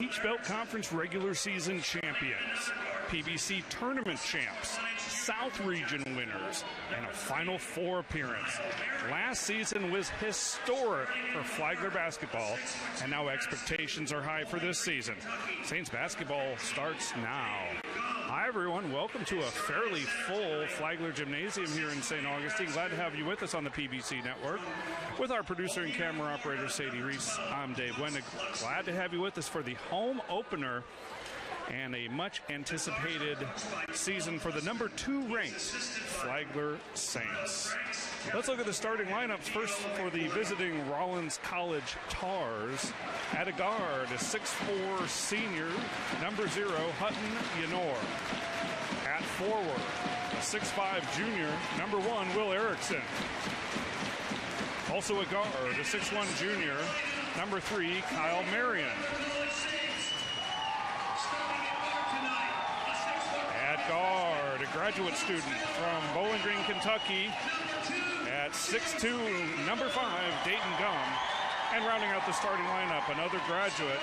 Peach Belt Conference regular season champions, PBC tournament champs, South Region winners, and a Final Four appearance. Last season was historic for Flagler basketball, and now expectations are high for this season. Saints basketball starts now. Hi, everyone. Welcome to a fairly full Flagler Gymnasium here in St. Augustine. Glad to have you with us on the PBC Network. With our producer and camera operator, Sadie Reese, I'm Dave Wendig. Glad to have you with us for the home opener and a much-anticipated season for the number 2 ranked Flagler Saints. Let's look at the starting lineups. First for the visiting Rollins College Tars. At a guard, a 6'4" senior, number 0, Hutton Yenor. At forward, a 6'5" junior, number 1, Will Erickson. Also a guard, a 6'1" junior, number 3, Kyle Marion. At guard, a graduate student from Bowling Green, Kentucky. At 6'2", number 5, Dayton Gum. And rounding out the starting lineup, another graduate,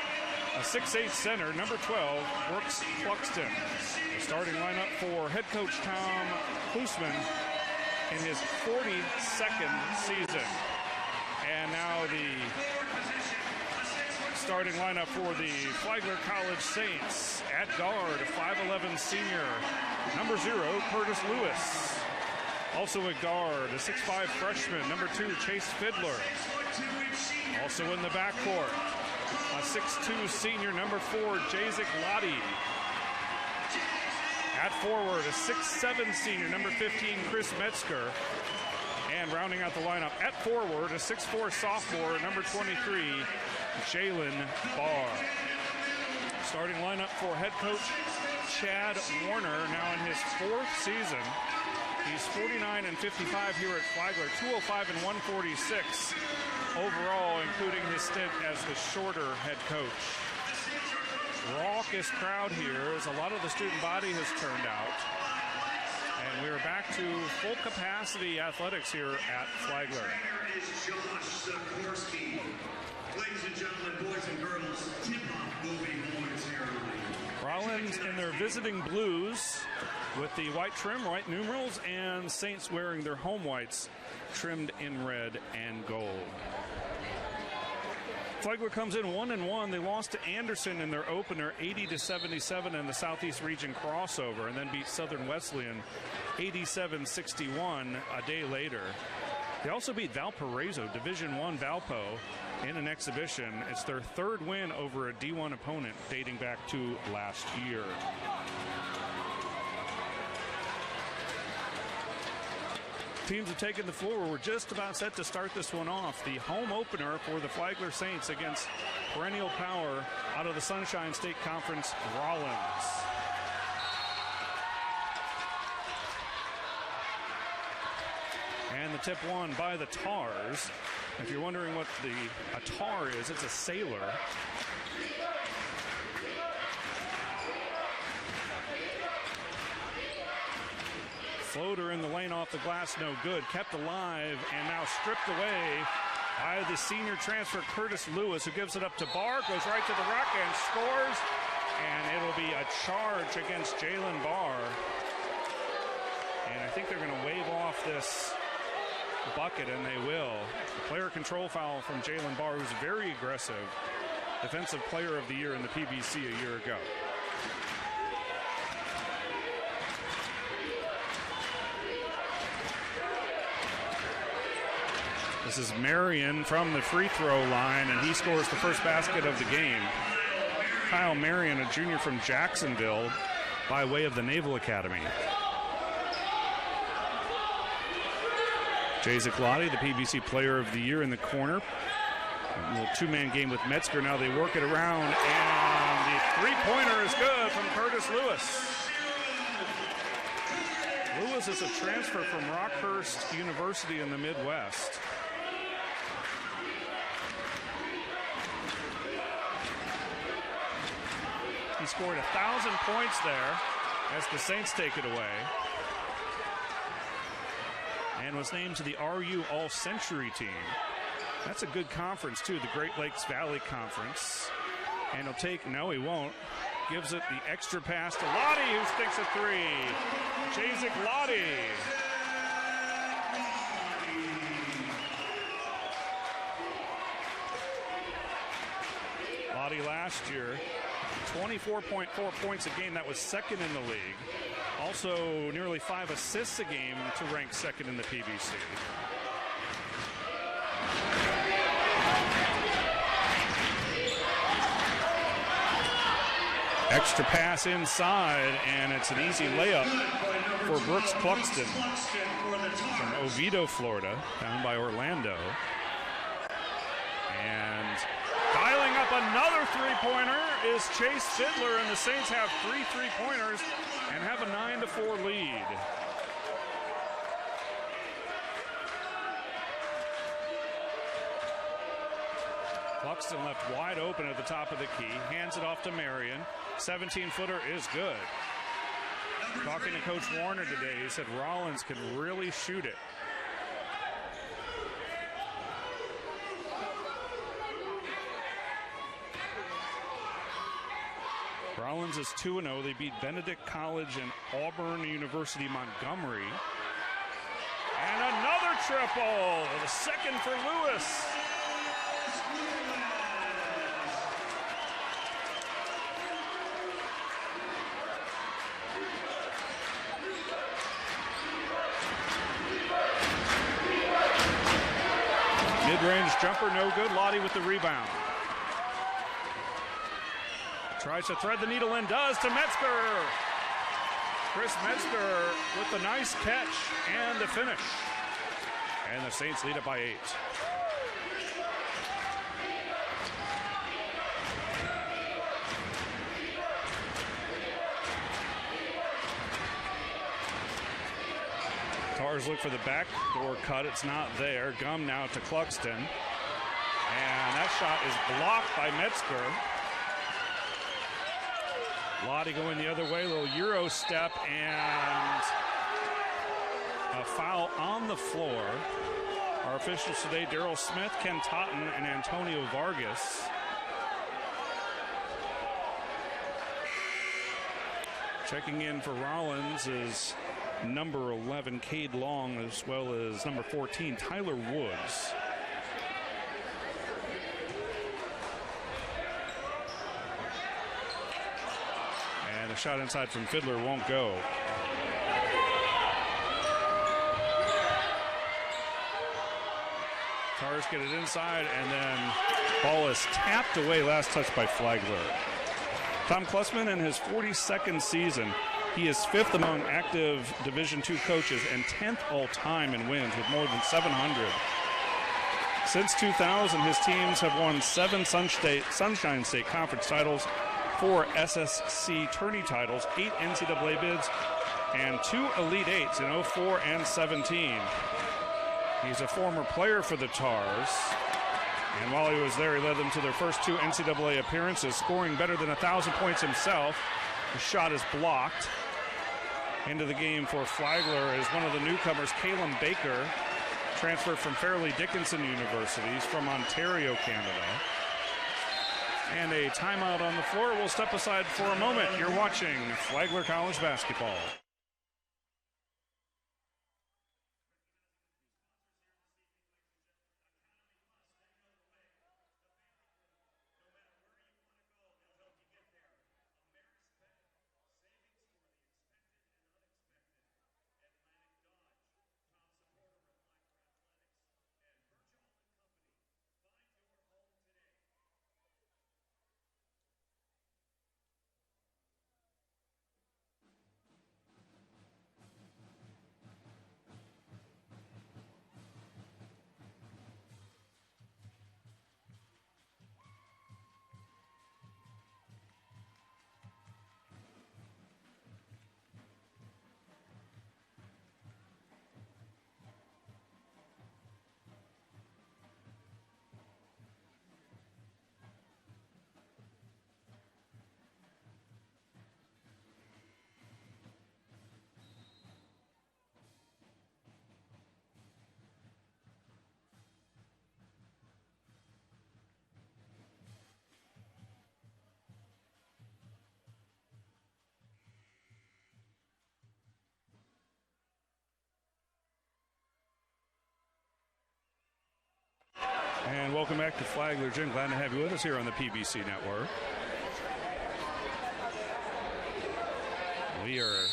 a 6'8" center, number 12, Brooks Cluxton. The starting lineup for head coach Tom Klusman in his 42nd season. And now the starting lineup for the Flagler College Saints. At guard, a 5'11" senior, number 0, Curtis Lewis. Also at guard, a 6'5" freshman, number 2, Chase Fiddler. Also in the backcourt, a 6'2" senior, number 4, Jacek Lottie. At forward, a 6'7" senior, number 15, Chris Metzger. And rounding out the lineup, at forward, a 6'4" sophomore, number 23, Jalen Barr. Starting lineup for head coach Chad Warner, now in his 4th season. He's 49-55 here at Flagler, 205 and 146 overall, including his stint as the shorter head coach. Raucous crowd here as a lot of the student body has turned out. And we're back to full capacity athletics here at Flagler. Ladies and gentlemen, boys and girls, tip-off moving momentarily. Rollins in their visiting blues with the white trim, white numerals, and Saints wearing their home whites trimmed in red and gold. Flagler comes in 1-1. They lost to Anderson in their opener 80-77 in the Southeast Region crossover, and then beat Southern Wesleyan 87-61 a day later. They also beat Valparaiso, Division I Valpo, in an exhibition. It's their 3rd win over a D1 opponent dating back to last year. Teams have taken the floor. We're just about set to start this one off. The home opener for the Flagler Saints against perennial power out of the Sunshine State Conference, Rollins. And the tip won by the Tars. If you're wondering what a tar is, it's a sailor. Floater in the lane off the glass, no good. Kept alive and now stripped away by the senior transfer Curtis Lewis, who gives it up to Barr, goes right to the rack and scores. And it'll be a charge against Jalen Barr. And I think they're going to wave off this bucket, and they will. Player control foul from Jalen Barr, who's very aggressive. Defensive Player of the Year in the PBC a year ago. This is Marion from the free throw line, and he scores the first basket of the game. Kyle Marion, a junior from Jacksonville, by way of the Naval Academy. Jacek Lottie, the PBC Player of the Year, in the corner. A little 2-man game with Metzger. Now they work it around, and the three-pointer is good from Curtis Lewis. Lewis is a transfer from Rockhurst University in the Midwest. He scored 1,000 points there as the Saints take it away. And was named to the RU All-Century team. That's a good conference, too, the Great Lakes Valley Conference. And he'll take, no, he won't. Gives it the extra pass to Lottie, who sticks a three. Jacek Lottie. Lottie last year, 24.4 points a game. That was second in the league. Also nearly 5 assists a game to rank second in the PBC. Extra pass inside, and it's an easy layup for Brooks Cluxton from Oviedo, Florida, down by Orlando. And dialing up another three-pointer is Chase Fiddler, and the Saints have 3 three-pointers and have a 9-4 lead. Cluxton left wide open at the top of the key, hands it off to Marion. 17-footer is good. Talking to Coach Warner today, he said Rollins can really shoot it. Rollins is 2-0. They beat Benedict College and Auburn University Montgomery. And another triple, the second for Lewis. Mid-range jumper, no good. Lottie with the rebound. Tries to thread the needle in, does to Metzger. Chris Metzger with the nice catch and the finish. And the Saints lead it by 8. Tars look for the backdoor cut. It's not there. Gum now to Cluxton. And that shot is blocked by Metzger. Lottie going the other way. A little Euro step and a foul on the floor. Our officials today, Daryl Smith, Ken Totten, and Antonio Vargas. Checking in for Rollins is number 11, Cade Long, as well as number 14, Tyler Woods. And a shot inside from Fiddler won't go. Tars get it inside, and then ball is tapped away. Last touch by Flagler. Tom Klussman in his 42nd season. He is 5th among active Division II coaches and 10th all-time in wins with more than 700. Since 2000, his teams have won 7 Sunshine State Conference titles, 4 SSC tourney titles, 8 NCAA bids, and 2 Elite Eights in 04 and 17. He's a former player for the Tars, and while he was there, he led them to their first 2 NCAA appearances, scoring better than 1,000 points himself. The shot is blocked. Into the game for Flagler is one of the newcomers, Caleb Baker, transferred from Fairleigh Dickinson Universities from Ontario, Canada. And a timeout on the floor. We'll step aside for a moment. You're watching Flagler College basketball. And welcome back to Flagler. Jim, glad to have you with us here on the PBC Network. We are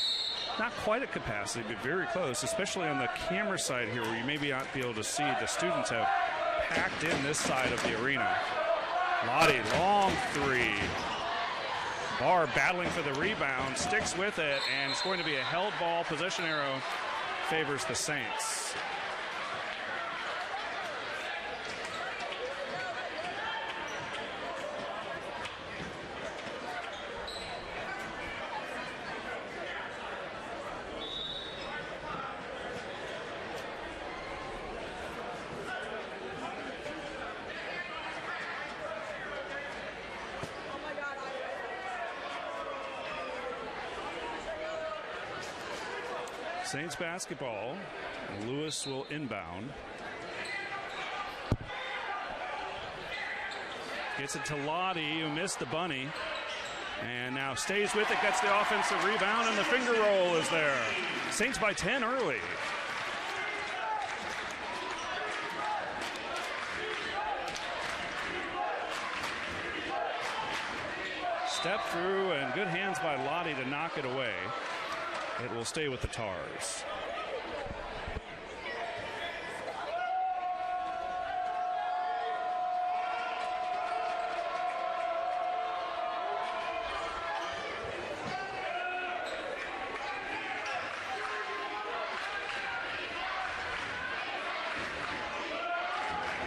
not quite at capacity, but very close, especially on the camera side here where you may not be able to see. The students have packed in this side of the arena. Lottie, long three. Barr battling for the rebound, sticks with it, and it's going to be a held ball. Possession arrow favors the Saints. Saints basketball. Lewis will inbound. Gets it to Lottie, who missed the bunny. And now stays with it, gets the offensive rebound, and the finger roll is there. Saints by 10 early. Step through, and good hands by Lottie to knock it away. It will stay with the Tars. This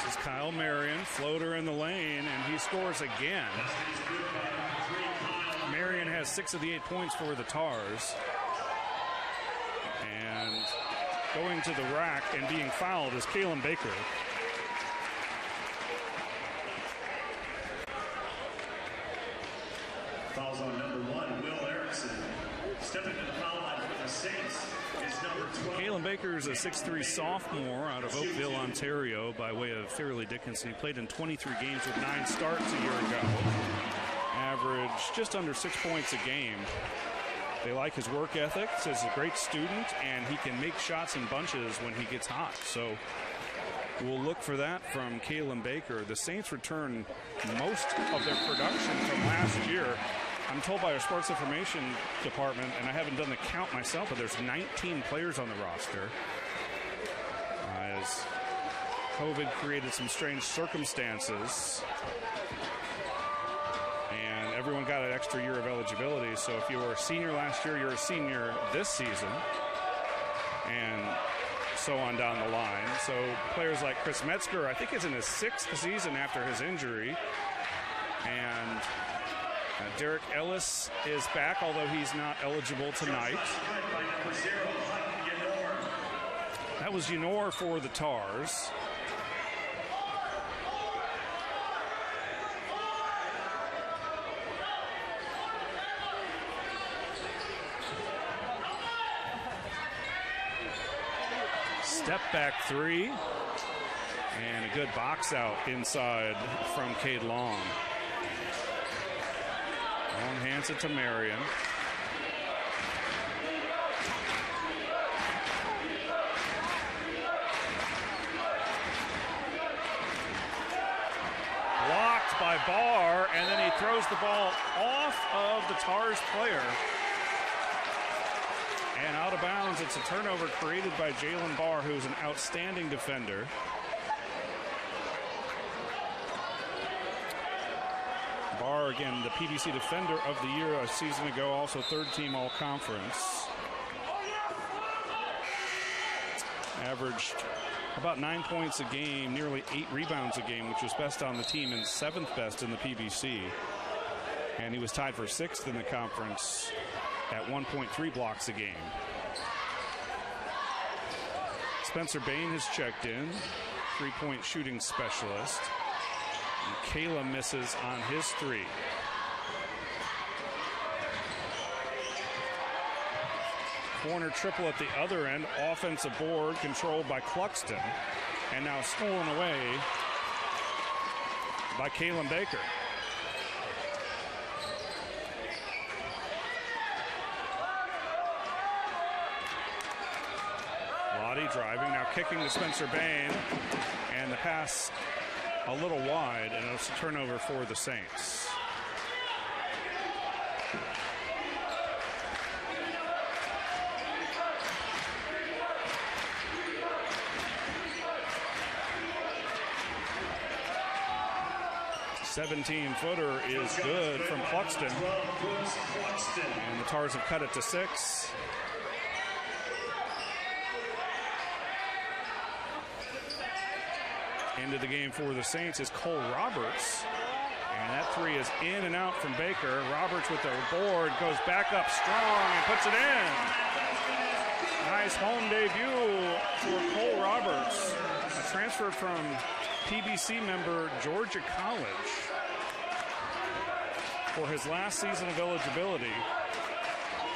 is Kyle Marion, floater in the lane, and he scores again. Marion has 6 of the 8 points for the Tars. And going to the rack and being fouled is Kalen Baker. Fouls on number 1, Will Erickson. Stepping to the foul line for the Saints is number 12. Kalen Baker is a 6'3 sophomore out of Oakville, Ontario, by way of Fairleigh Dickinson. He played in 23 games with 9 starts a year ago. Average just under 6 points a game. They like his work ethic. Says he's a great student, and he can make shots in bunches when he gets hot. So we'll look for that from Kalen Baker. The Saints return most of their production from last year. I'm told by our sports information department, and I haven't done the count myself, but there's 19 players on the roster. As COVID created some strange circumstances. Everyone got an extra year of eligibility, so if you were a senior last year, you're a senior this season, and so on down the line. So players like Chris Metzger, I think, is in his 6th season after his injury, and Derek Ellis is back, although he's not eligible tonight. That was Unor for the Tars. Step back three, and a good box out inside from Cade Long. Long hands it to Marion. Blocked by Barr, and then he throws the ball off of the Tars player. And out of bounds, it's a turnover created by Jalen Barr, who's an outstanding defender. Barr, again, the PBC Defender of the Year a season ago, also third-team All-Conference. Averaged about 9 points a game, nearly 8 rebounds a game, which was best on the team and 7th best in the PBC. And he was tied for 6th in the conference at 1.3 blocks a game. Spencer Bain has checked in, three-point shooting specialist. And Kayla misses on his three. Corner triple at the other end, offensive board controlled by Cluxton, and now stolen away by Kalen Baker. Lottie driving, now kicking to Spencer Bain, and the pass a little wide, and it's a turnover for the Saints. "17-footer is good from Cluxton. And the Tars have cut it to 6. Into the game for the Saints is Cole Roberts. And that 3 is in and out from Baker. Roberts with the board, goes back up strong and puts it in. Nice home debut for Cole Roberts, a transfer from PBC member Georgia College for his last season of eligibility.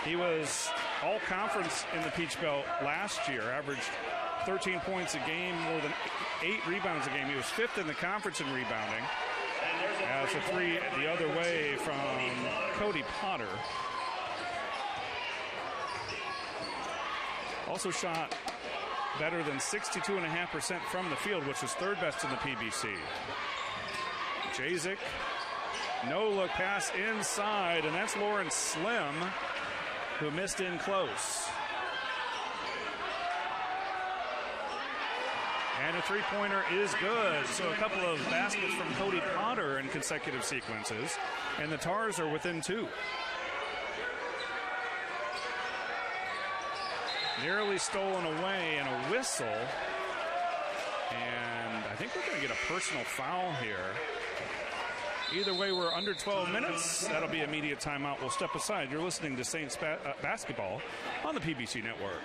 He was all-conference in the Peach Belt last year, averaged 13 points a game, more than 8 rebounds a game. He was 5th in the conference in rebounding. As a 3 the other way from Cody Potter. Also shot better than 62.5% from the field, which was 3rd best in the PBC. Jazik, no-look pass inside, and that's Lawrence Slim, who missed in close. And a 3-pointer is good. So a couple of baskets from Cody Potter in consecutive sequences, and the Tars are within 2. Nearly stolen away, and a whistle. And I think we're going to get a personal foul here. Either way, we're under 12 minutes. That'll be immediate timeout. We'll step aside. You're listening to Saints basketball on the PBC Network.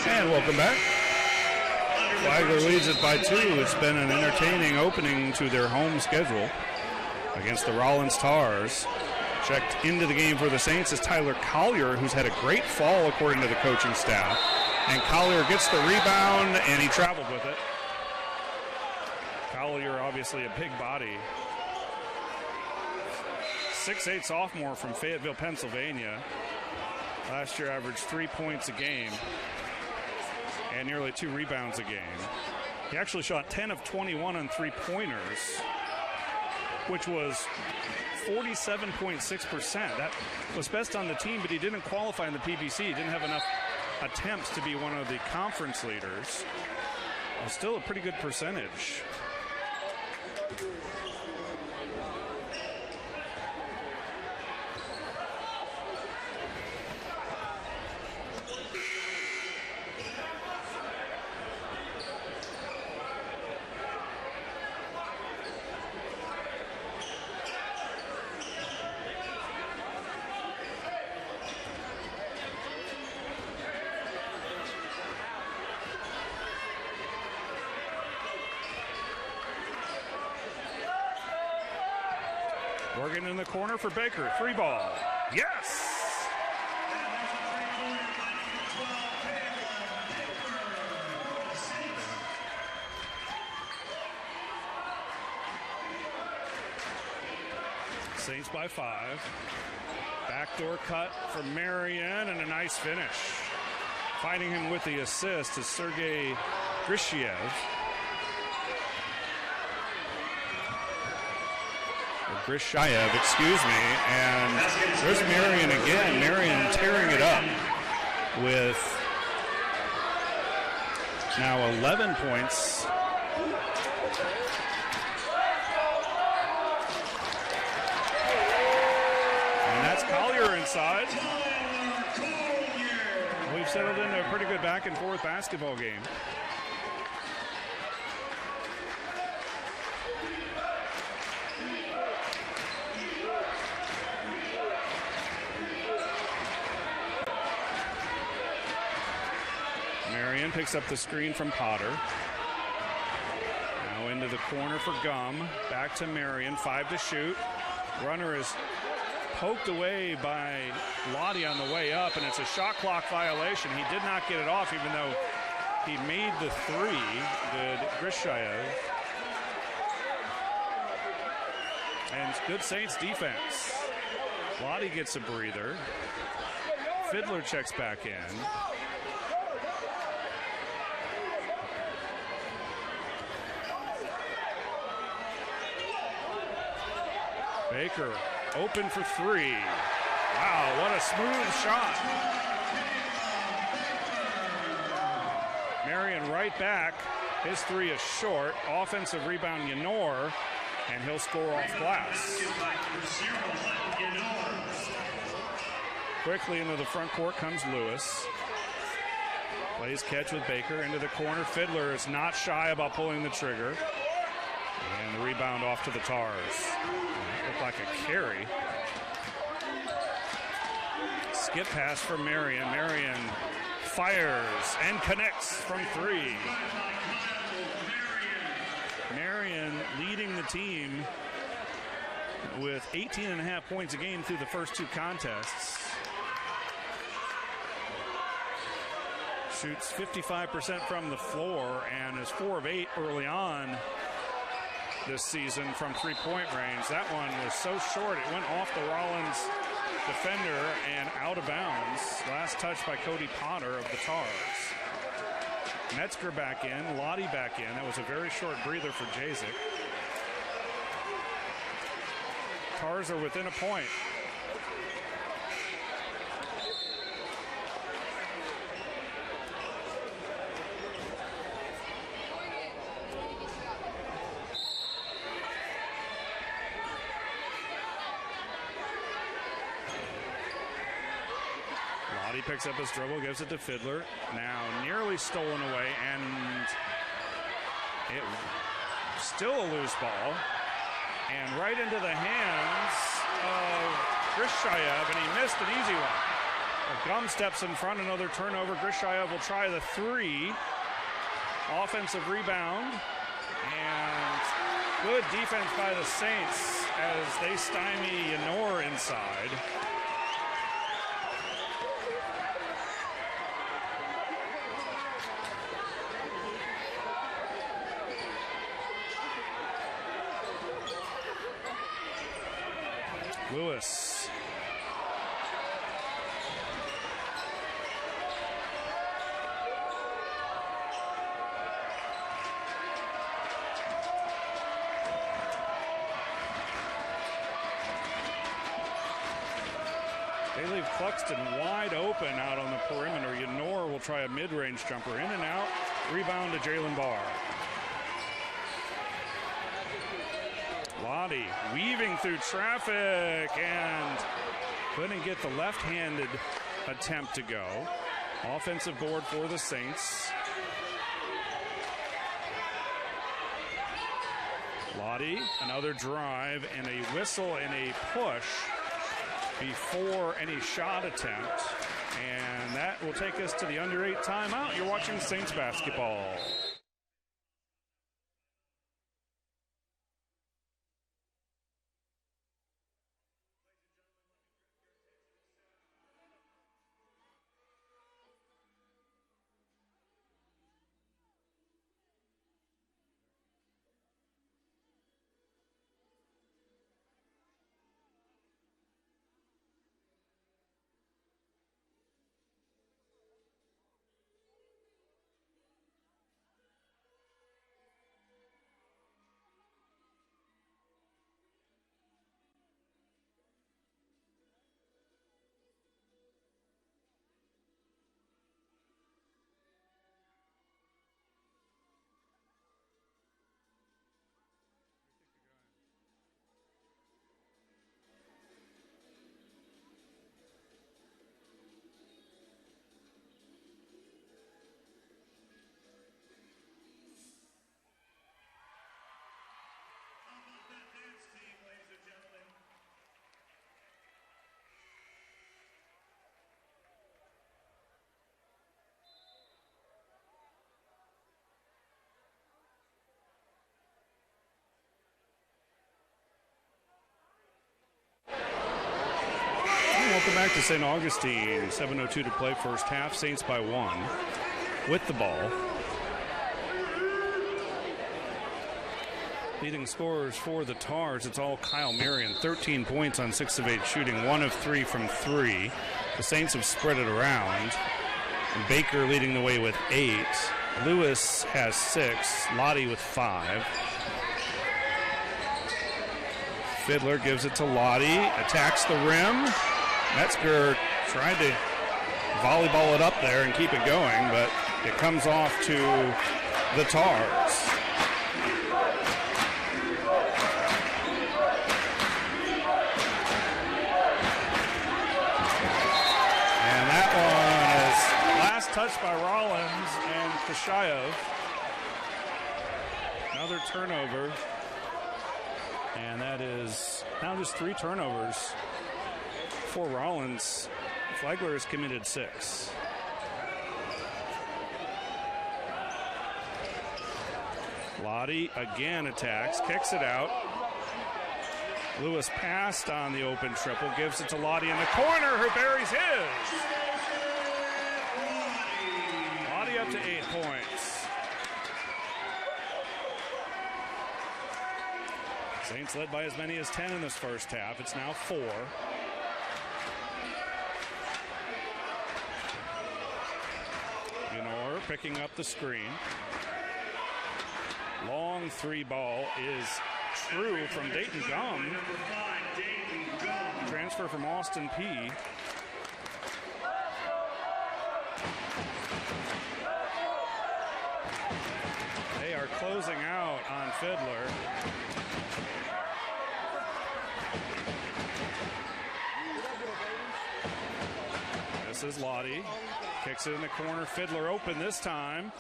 And welcome back. Flagler leads it by 2. It's been an entertaining opening to their home schedule against the Rollins Tars. Checked into the game for the Saints is Tyler Collier, who's had a great fall according to the coaching staff. And Collier gets the rebound, and he traveled with it. Collier, obviously a big body. 6'8" sophomore from Fayetteville, Pennsylvania. Last year averaged 3 points a game and nearly 2 rebounds a game. He actually shot 10 of 21 on 3-pointers, which was 47.6%. That was best on the team, but he didn't qualify in the PBC. He didn't have enough attempts to be one of the conference leaders. It was still a pretty good percentage. Morgan in the corner for Baker. 3 ball. Yes! Saints by 5. Backdoor cut from Marion and a nice finish. Finding him with the assist is Sergei Grishiev. Grishayev, excuse me, and there's Marion again. Marion tearing it up with now 11 points. And that's Collier inside. We've settled into a pretty good back and forth basketball game. Marion picks up the screen from Potter. Now into the corner for Gum. Back to Marion, 5 to shoot. Runner is poked away by Lottie on the way up, and it's a shot clock violation. He did not get it off, even though he made the three. Good Grishayev. And good Saints defense. Lottie gets a breather. Fiddler checks back in. Baker open for three. Wow, what a smooth shot. Marion right back. His three is short. Offensive rebound, Yenor, and he'll score off glass. Quickly into the front court comes Lewis. Plays catch with Baker into the corner. Fiddler is not shy about pulling the trigger. And the rebound off to the Tars. Looked like a carry. Skip pass for Marion. Marion fires and connects from three. Marion leading the team with 18.5 points a game through the first two contests. Shoots 55% from the floor and is 4 of 8 early on this season from three-point range. That one was so short it went off the Rollins defender and out of bounds. Last touch by Cody Potter of the Tars. Metzger back in, Lottie back in. That was a very short breather for Jazik. Tars are within a point. Lottie picks up his dribble, gives it to Fiddler. Now nearly stolen away, and it still a loose ball. And right into the hands of Grishayev, and he missed an easy one. Gum steps in front, another turnover. Grishayev will try the three. Offensive rebound, and good defense by the Saints as they stymie Yenor inside. Lewis. They leave Cluxton wide open out on the perimeter. Yenor will try a mid-range jumper. In and out. Rebound to Jalen Barr. Lottie weaving through traffic and couldn't get the left-handed attempt to go. Offensive board for the Saints. Lottie, another drive and a whistle and a push before any shot attempt. And that will take us to the under 8 timeout. You're watching Saints basketball. Welcome back to St. Augustine. 7:02 to play first half. Saints by 1 with the ball. Leading scorers for the Tars, it's all Kyle Marion. 13 points on 6 of 8 shooting, 1 of 3 from 3. The Saints have spread it around. And Baker leading the way with 8. Lewis has 6. Lottie with 5. Fiddler gives it to Lottie. Attacks the rim. Metzger tried to volleyball it up there and keep it going, but it comes off to the Tars. Touched by Rollins and Kashayev. Another turnover. And that is now just 3 turnovers for Rollins. Flagler has committed 6. Lottie again attacks, kicks it out. Lewis passed on the open triple, gives it to Lottie in the corner, who buries his. Up to 8 points. Saints led by as many as 10 in this first half. It's now 4. Gunor picking up the screen. Long 3 ball is true from Dayton Gum. Transfer from Austin Peay. They are closing out on Fiddler. This is Lottie. Kicks it in the corner. Fiddler open this time.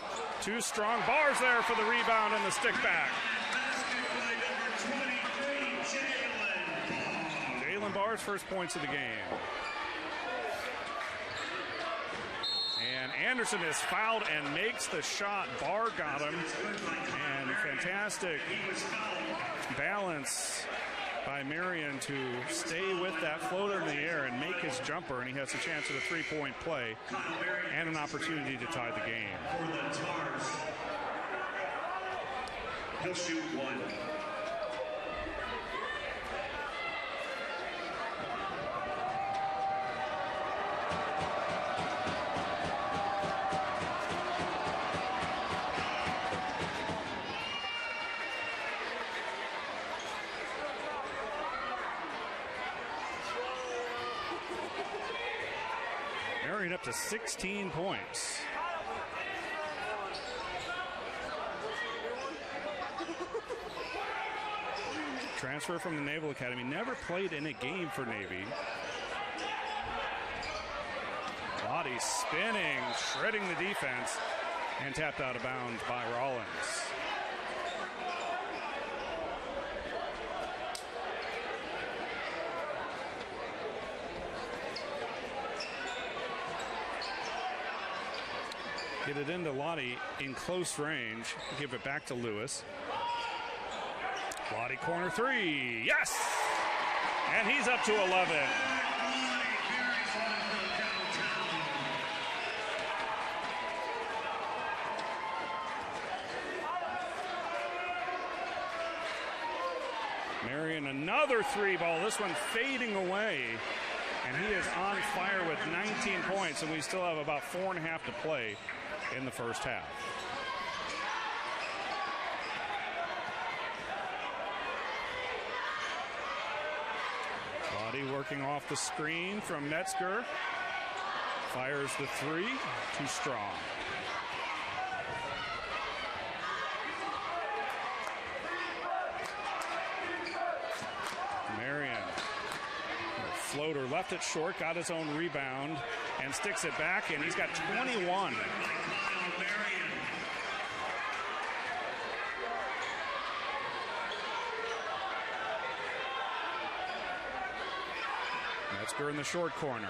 2 strong bars there for the rebound and the stick back. Jalen Barr's first points of the game. And Anderson is fouled and makes the shot. Barr got him. And fantastic balance by Marion to stay with that floater in the air and make his jumper. And he has a chance at a 3-point play and an opportunity to tie the game. For the Tars, he'll shoot 1. Up to 16 points. Transfer from the Naval Academy. Never played in a game for Navy. Lottie spinning, shredding the defense, and tapped out of bounds by Rollins. Get it into Lottie in close range. Give it back to Lewis. Lottie corner 3. Yes! And he's up to 11. Marion another 3 ball. This one fading away. And he is on fire with 19 points, and we still have about 4.5 to play in the first half. Lottie working off the screen from Metzger. Fires the 3. Too strong. Marion. Floater left it short, got his own rebound, and sticks it back, and he's got 21. Metzger in the short corner,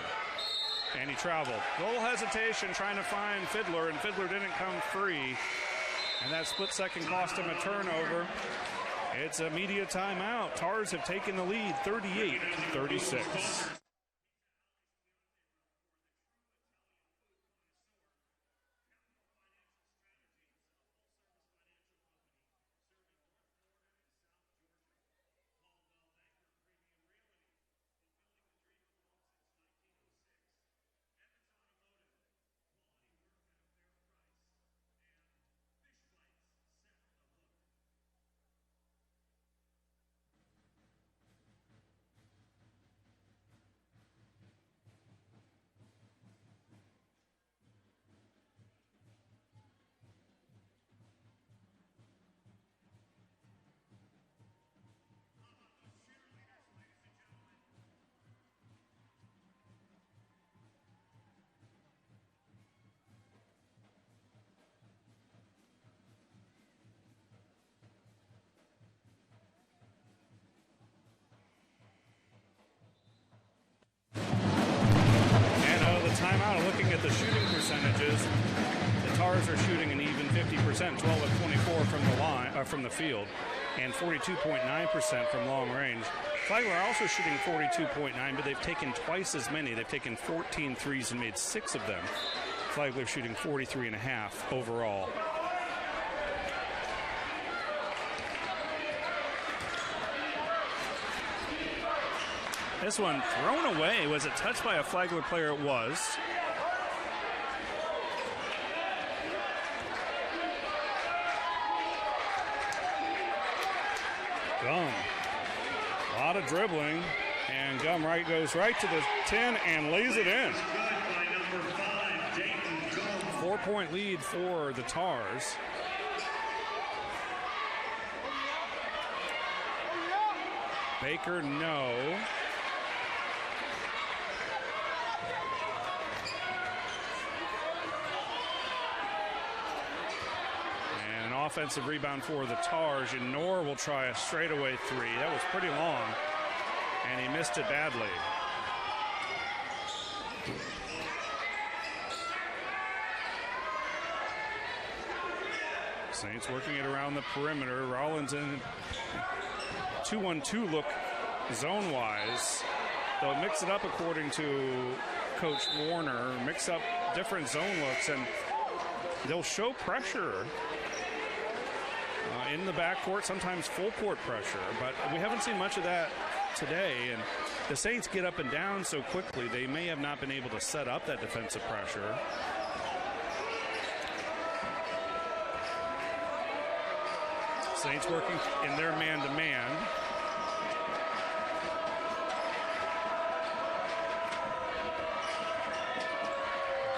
and he traveled. Little hesitation trying to find Fiddler, and Fiddler didn't come free, and that split second cost him a turnover. It's a media timeout. Tars have taken the lead 38-36. is the Tars are shooting an even 50%, 12 of 24 from the field, and 42.9% from long range. Flagler also shooting 42.9, but they've taken twice as many. They've taken 14 threes and made 6 of them. Flagler shooting 43.5 overall. This one thrown away. Was it touched by a Flagler player? It was. Gum. A lot of dribbling. And Gum goes right to the 10 and lays it in. 4-point lead for the Tars. Baker, no. And an offensive rebound for the Tars. Janor will try a straightaway three. That was pretty long, and he missed it badly. Saints working it around the perimeter. Rollins in 2-1-2 look zone-wise. They'll mix it up according to Coach Warner, mix up different zone looks, and they'll show pressure in the backcourt, sometimes full court pressure, but we haven't seen much of that today, and the Saints get up and down so quickly, they may have not been able to set up that defensive pressure. Saints working in their man-to-man.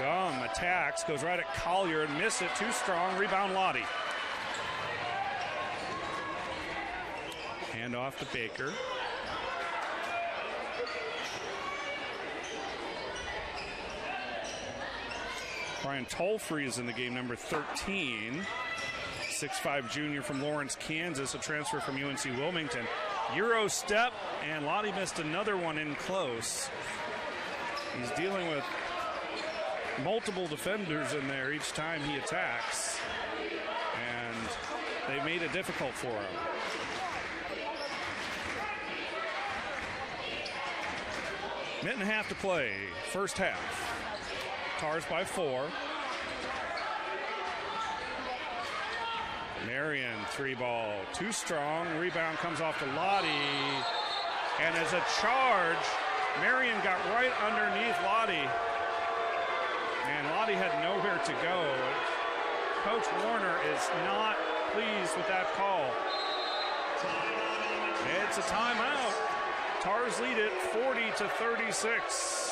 Gum attacks, goes right at Collier and miss it. Too strong. Rebound Lottie. Hand off to Baker. Brian Tolfree is in the game, number 13. 6'5" junior from Lawrence, Kansas, a transfer from UNC Wilmington. Euro step, and Lottie missed another one in close. He's dealing with multiple defenders in there each time he attacks, and they made it difficult for him. Minute and a half to play, first half. Tars by 4. Marion, 3-ball, too strong. Rebound comes off to Lottie. And as a charge, Marion got right underneath Lottie. And Lottie had nowhere to go. Coach Warner is not pleased with that call. It's a timeout. Tars lead it 40-36.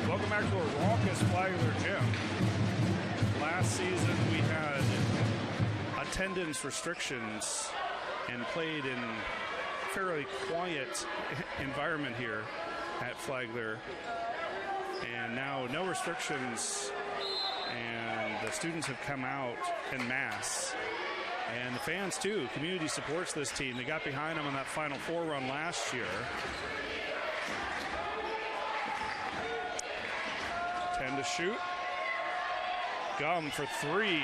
Welcome back to a raucous Flagler gym. Last season we had attendance restrictions and played in a fairly quiet environment here at Flagler. And now no restrictions, and the students have come out en masse. And the fans too. Community supports this team. They got behind them on that Final Four run last year. 10 to shoot. Gum for 3.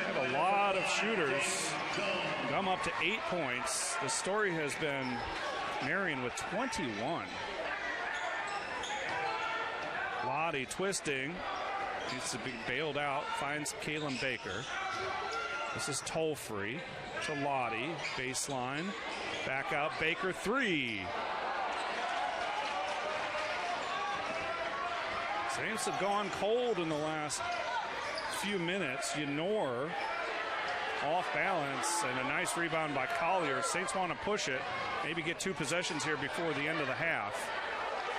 Have a lot of shooters. Gum up to 8 points. The story has been Marion with 21. Lottie twisting. Needs to be bailed out. Finds Kalen Baker. This is Tolfree to Lottie. Baseline. Back out. Baker 3. Saints have gone cold in the last few minutes. Janor off balance, and a nice rebound by Collier. Saints want to push it, maybe get 2 possessions here before the end of the half.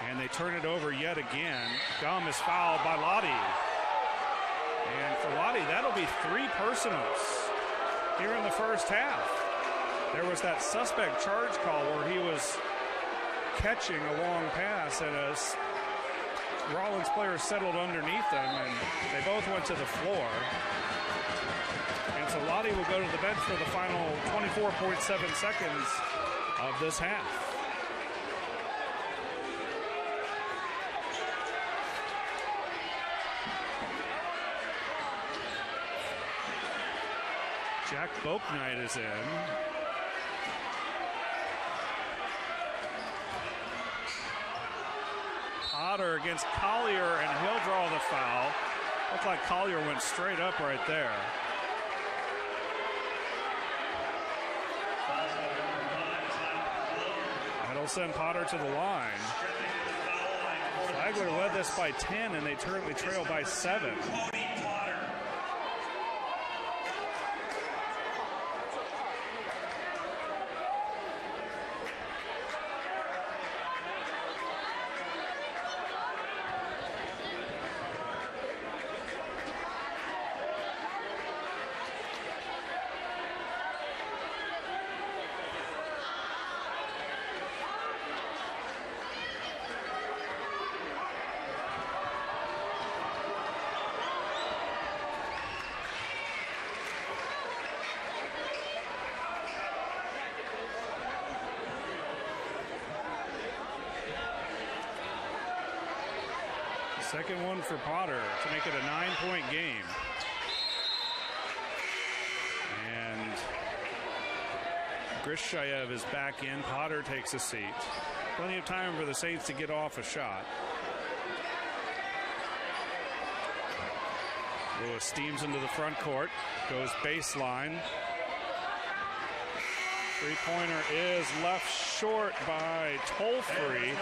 And they turn it over yet again. Gum is fouled by Lottie. And for Lottie, that'll be 3 personals here in the first half. There was that suspect charge call where he was catching a long pass, and a Rollins player settled underneath them, and they both went to the floor. And so Lottie will go to the bench for the final 24.7 seconds of this half. Jack Boaknight is in. Potter against Collier, and he'll draw the foul. Looks like Collier went straight up right there. That'll send Potter to the line. Flagler led this by 10, and they currently trail by 7. Second one for Potter to make it a 9-point game. And Grishayev is back in. Potter takes a seat. Plenty of time for the Saints to get off a shot. Lewis steams into the front court, goes baseline. Three-pointer is left short by Tolfree,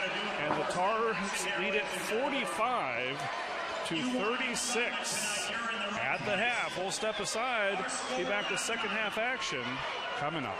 and the Tars lead it 45-36 at the half. We'll step aside, be back to second half action coming up.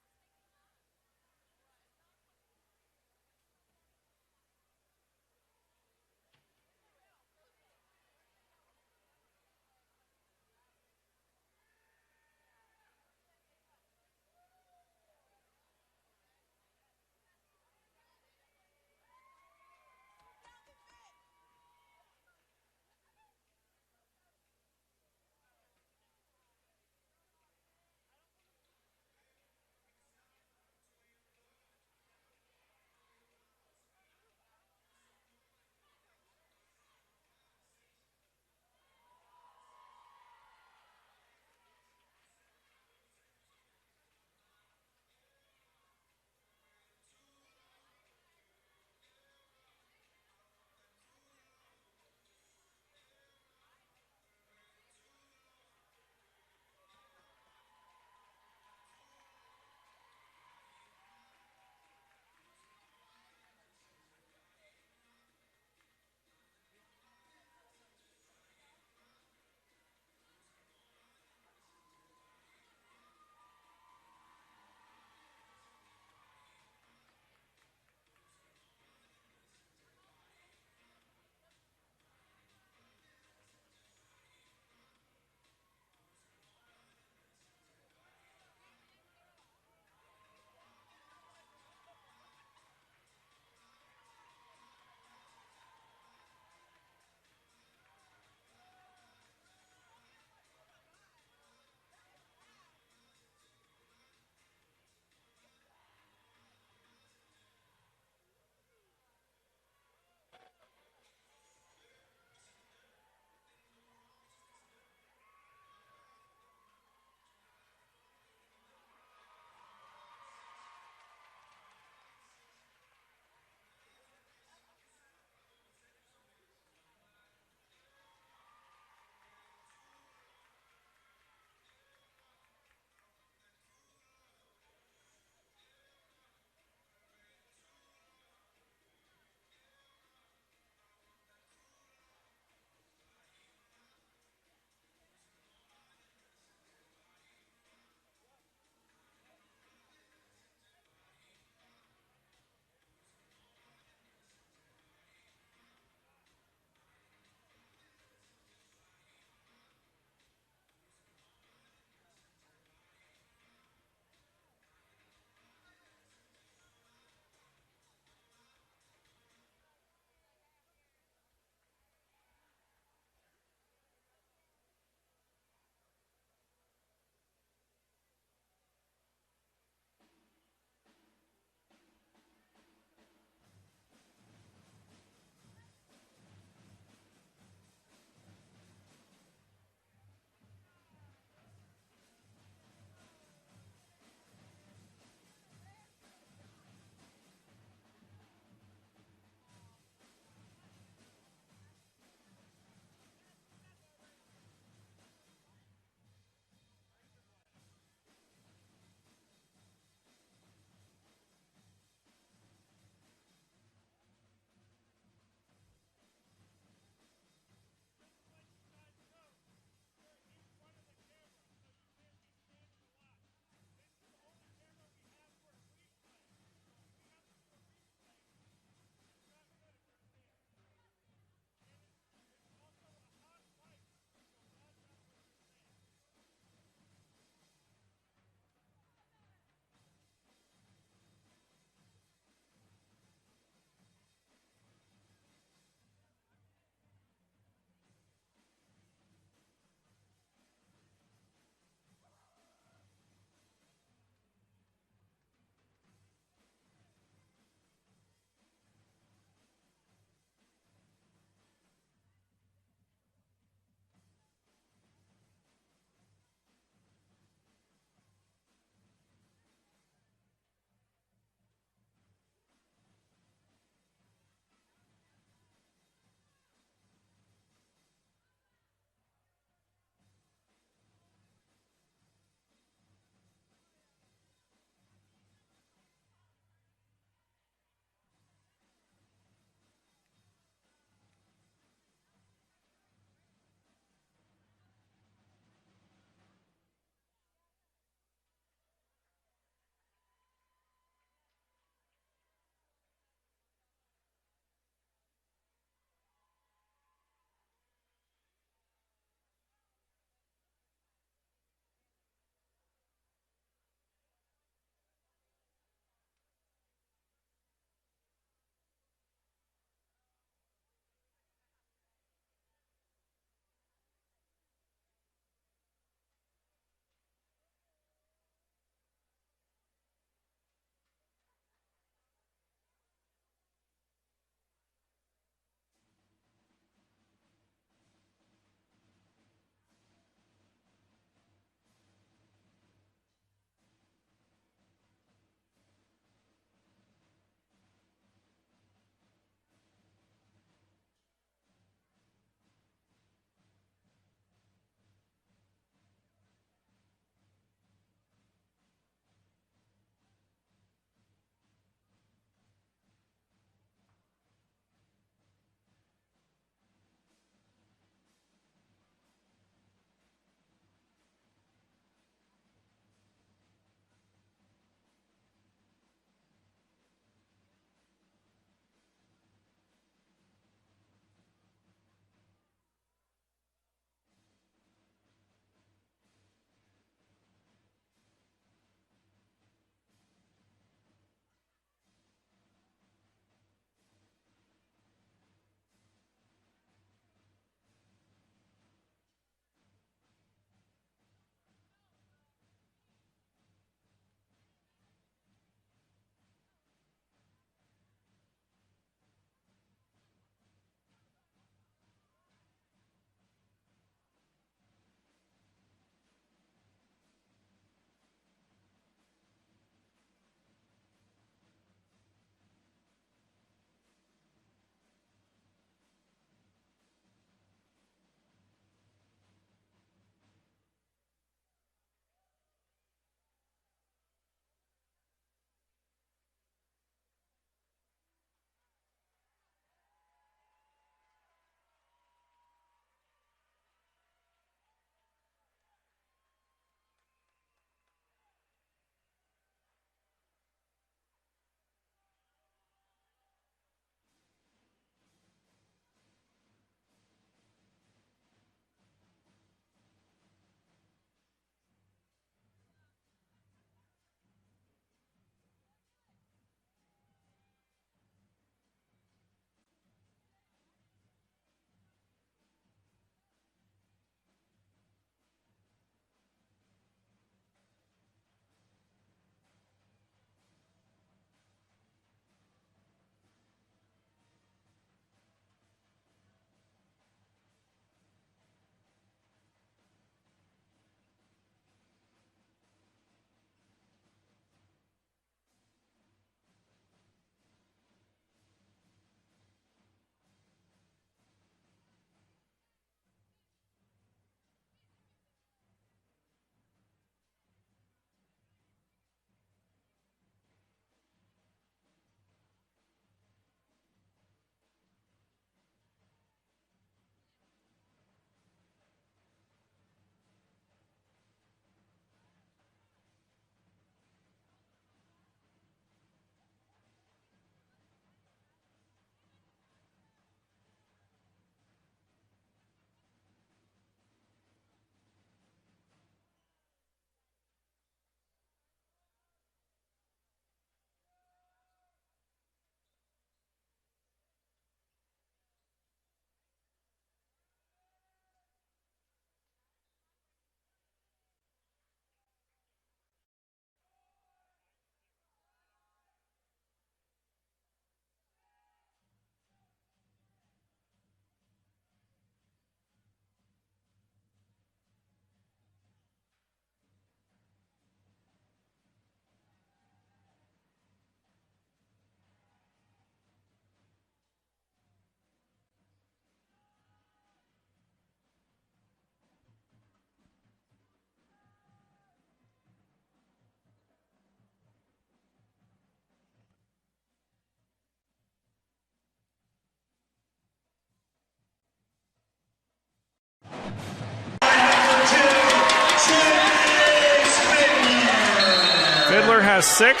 has 6.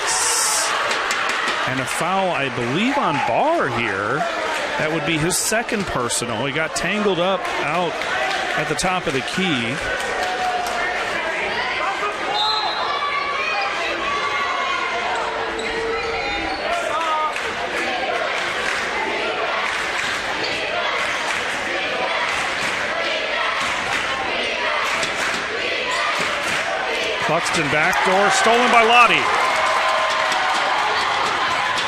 And a foul, I believe, on Barr here. That would be his second personal. He got tangled up out at the top of the key. Cluxton backdoor, stolen by Lottie.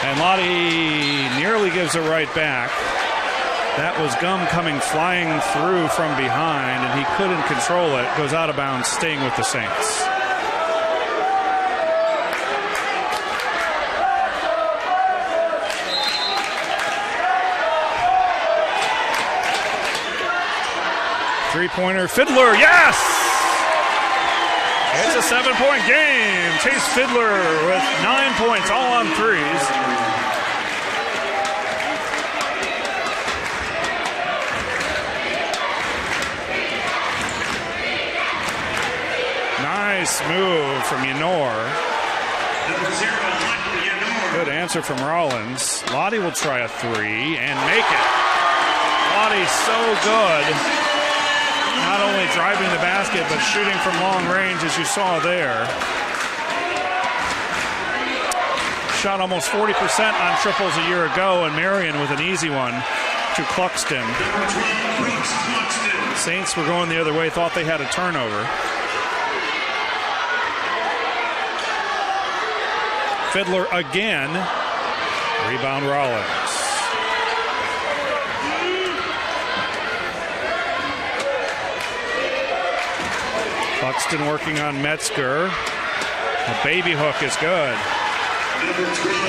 And Lottie nearly gives it right back. That was Gum coming flying through from behind, and he couldn't control it. Goes out of bounds, staying with the Saints. Three-pointer, Fiddler, yes! It's a 7-point game. Chase Fiddler with 9 points, all on threes. Nice move from Yanor. Good answer from Rollins. Lottie will try a 3 and make it. Lottie's so good. Not only driving the basket, but shooting from long range, as you saw there. Shot almost 40% on triples a year ago, and Marion with an easy one to Cluxton. Saints were going the other way, thought they had a turnover. Fiddler again. Rebound Rollins. Cluxton working on Metzger. A baby hook is good.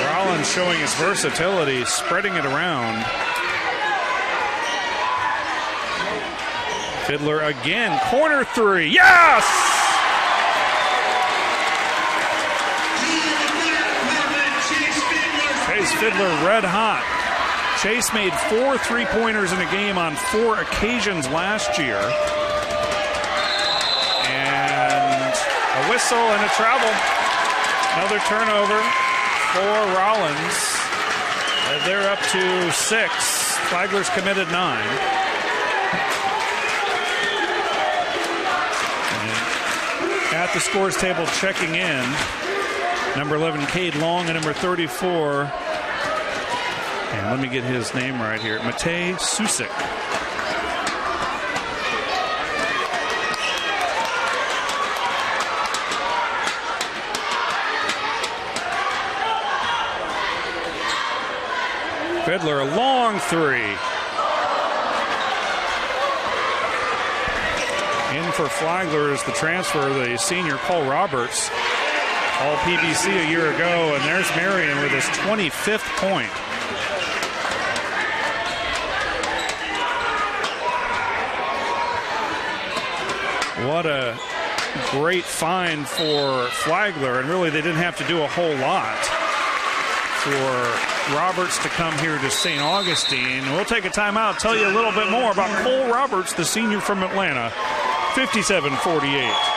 Rollins showing his versatility, spreading it around. Fiddler again, corner 3, yes! Chase Fiddler red hot. Chase made 4 3-pointers in a game on 4 occasions last year. A whistle and a travel. Another turnover for Rollins. They're up to 6. Flagler's committed 9. And at the scores table checking in, number 11, Cade Long, and number 34, and let me get his name right here, Matej Susik. Fiddler, a long 3. In for Flagler is the transfer, the senior Cole Roberts. All PBC a year ago, and there's Marion with his 25th point. What a great find for Flagler, and really they didn't have to do a whole lot for Roberts to come here to St. Augustine. We'll take a timeout, tell you a little bit more about Cole Roberts, the senior from Atlanta. 57-48.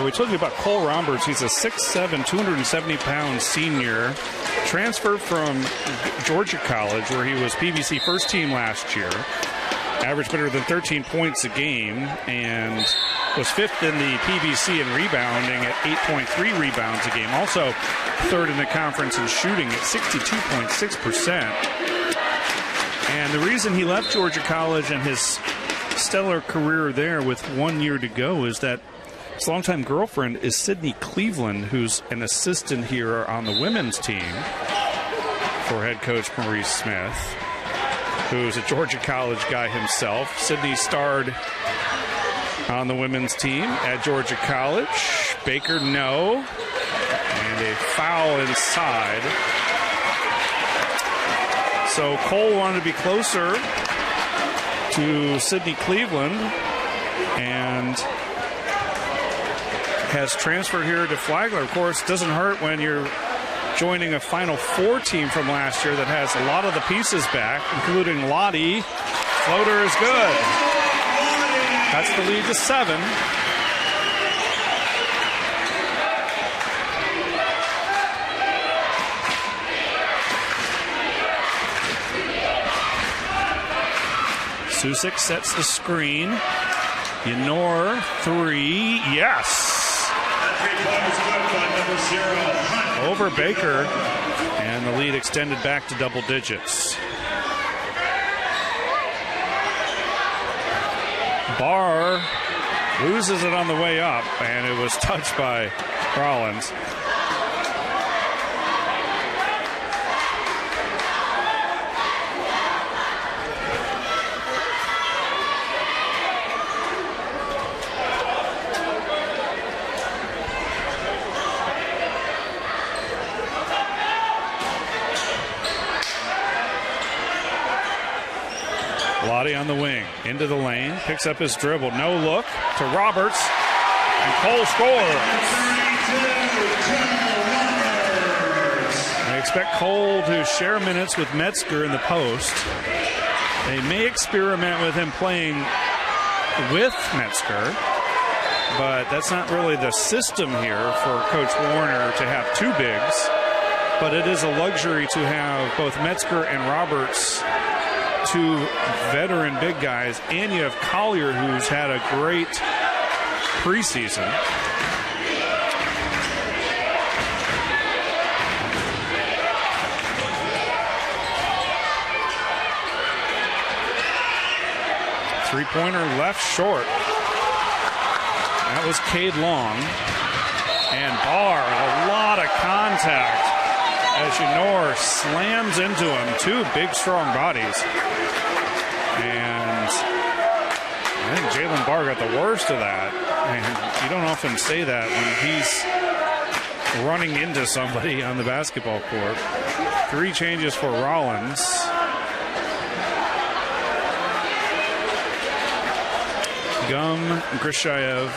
we told you about Cole Roberts. He's a 6'7", 270-pound senior, transferred from Georgia College, where he was PBC first team last year, averaged better than 13 points a game, and was fifth in the PBC in rebounding at 8.3 rebounds a game. Also third in the conference in shooting at 62.6%. And the reason he left Georgia College and his stellar career there with 1 year to go is that his longtime girlfriend is Sydney Cleveland, who's an assistant here on the women's team for head coach Maurice Smith, who's a Georgia College guy himself. Sydney starred on the women's team at Georgia College. Baker, no. And a foul inside. So Cole wanted to be closer to Sydney Cleveland and has transferred here to Flagler. Of course, it doesn't hurt when you're joining a Final Four team from last year that has a lot of the pieces back, including Lottie. Floater is good. That's the lead to 7. Susick sets the screen. Yenor, 3. Yes! Over Baker, and the lead extended back to double digits. Barr loses it on the way up, and it was touched by Rollins. Lottie on the wing, into the lane, picks up his dribble, no look to Roberts, and Cole scores. They expect Cole to share minutes with Metzger in the post. They may experiment with him playing with Metzger, but that's not really the system here for Coach Warner to have two bigs. But it is a luxury to have both Metzger and Roberts, two veteran big guys, and you have Collier, who's had a great preseason. Three-pointer left short. That was Cade Long. And Barr, a lot of contact as Yenor slams into him. Two big, strong bodies. And I think Jalen Barr got the worst of that. And you don't often say that when he's running into somebody on the basketball court. 3 changes for Rollins. Gum and Grishayev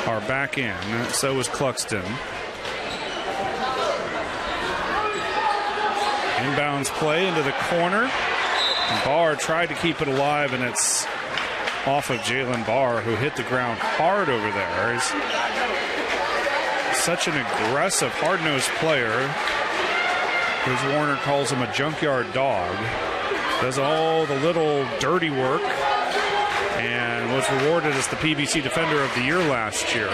are back in. So is Cluxton. Inbounds play into the corner. Barr tried to keep it alive, and it's off of Jalen Barr, who hit the ground hard over there. He's such an aggressive, hard-nosed player. As Warner calls him a junkyard dog. Does all the little dirty work and was rewarded as the PBC Defender of the Year last year.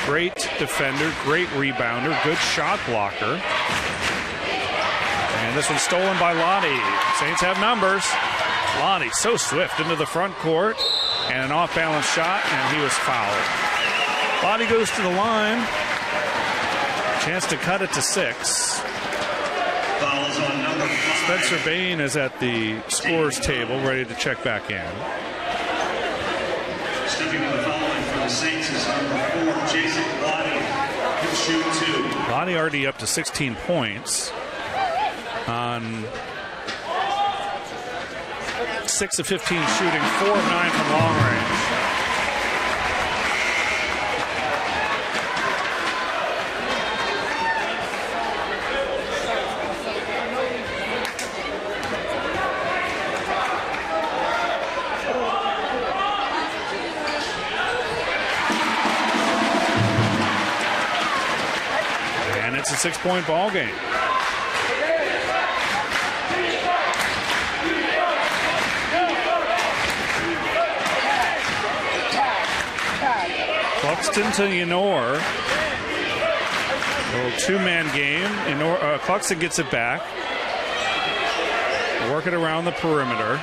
Great defender, great rebounder, good shot blocker. And this one's stolen by Lottie. Saints have numbers. Lottie so swift into the front court, and an off-balance shot, and he was fouled. Lottie goes to the line. Chance to cut it to 6. Spencer Bain is at the scorer's table, ready to check back in. Stepping to the foul line for the Saints is number 4, Jason Lottie. He'll shoot 2. Lottie already up to 16 points on 6 of 15 shooting, 4 of 9 from long range. It's a 6-point ball game. Cluxton to Yenor. A little two-man game. Cluxton gets it back. Work it around the perimeter.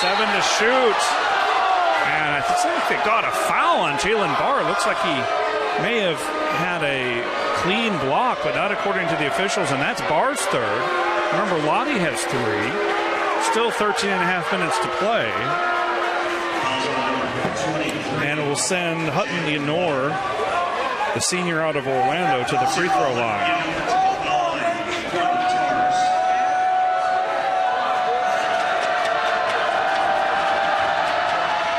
7 to shoot. And I think they got a foul on Jalen Barr. Looks like he may have had a clean block, but not according to the officials, and that's Barr's third. Remember, Lottie has 3. Still 13 and a half minutes to play. And it will send Hutton Yenor, the senior out of Orlando, to the free throw line.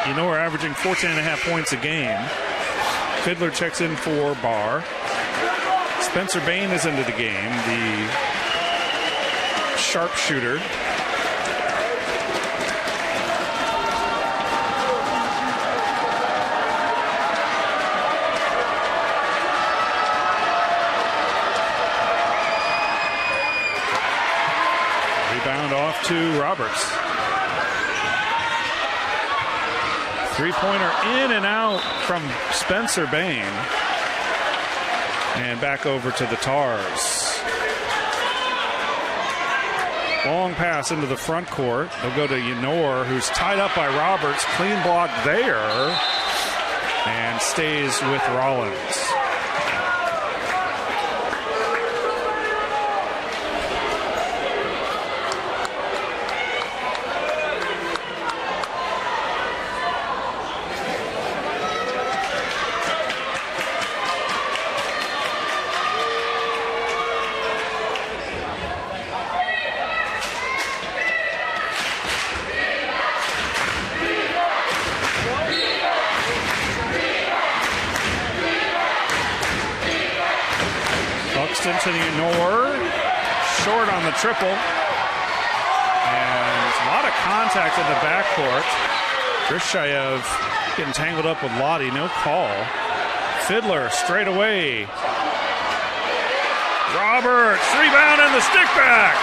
Yenor averaging 14 and a half points a game. Fiddler checks in for Barr. Spencer Bain is into the game, the sharpshooter. Rebound off to Roberts. Three-pointer in and out from Spencer Bain. And back over to the Tars. Long pass into the front court. They'll go to Yenor, who's tied up by Roberts. Clean block there. And stays with Rollins. To Yenor, short on the triple, and a lot of contact in the backcourt. Grishayev getting tangled up with Lottie, no call. Fiddler straight away. Roberts, rebound and the stick back.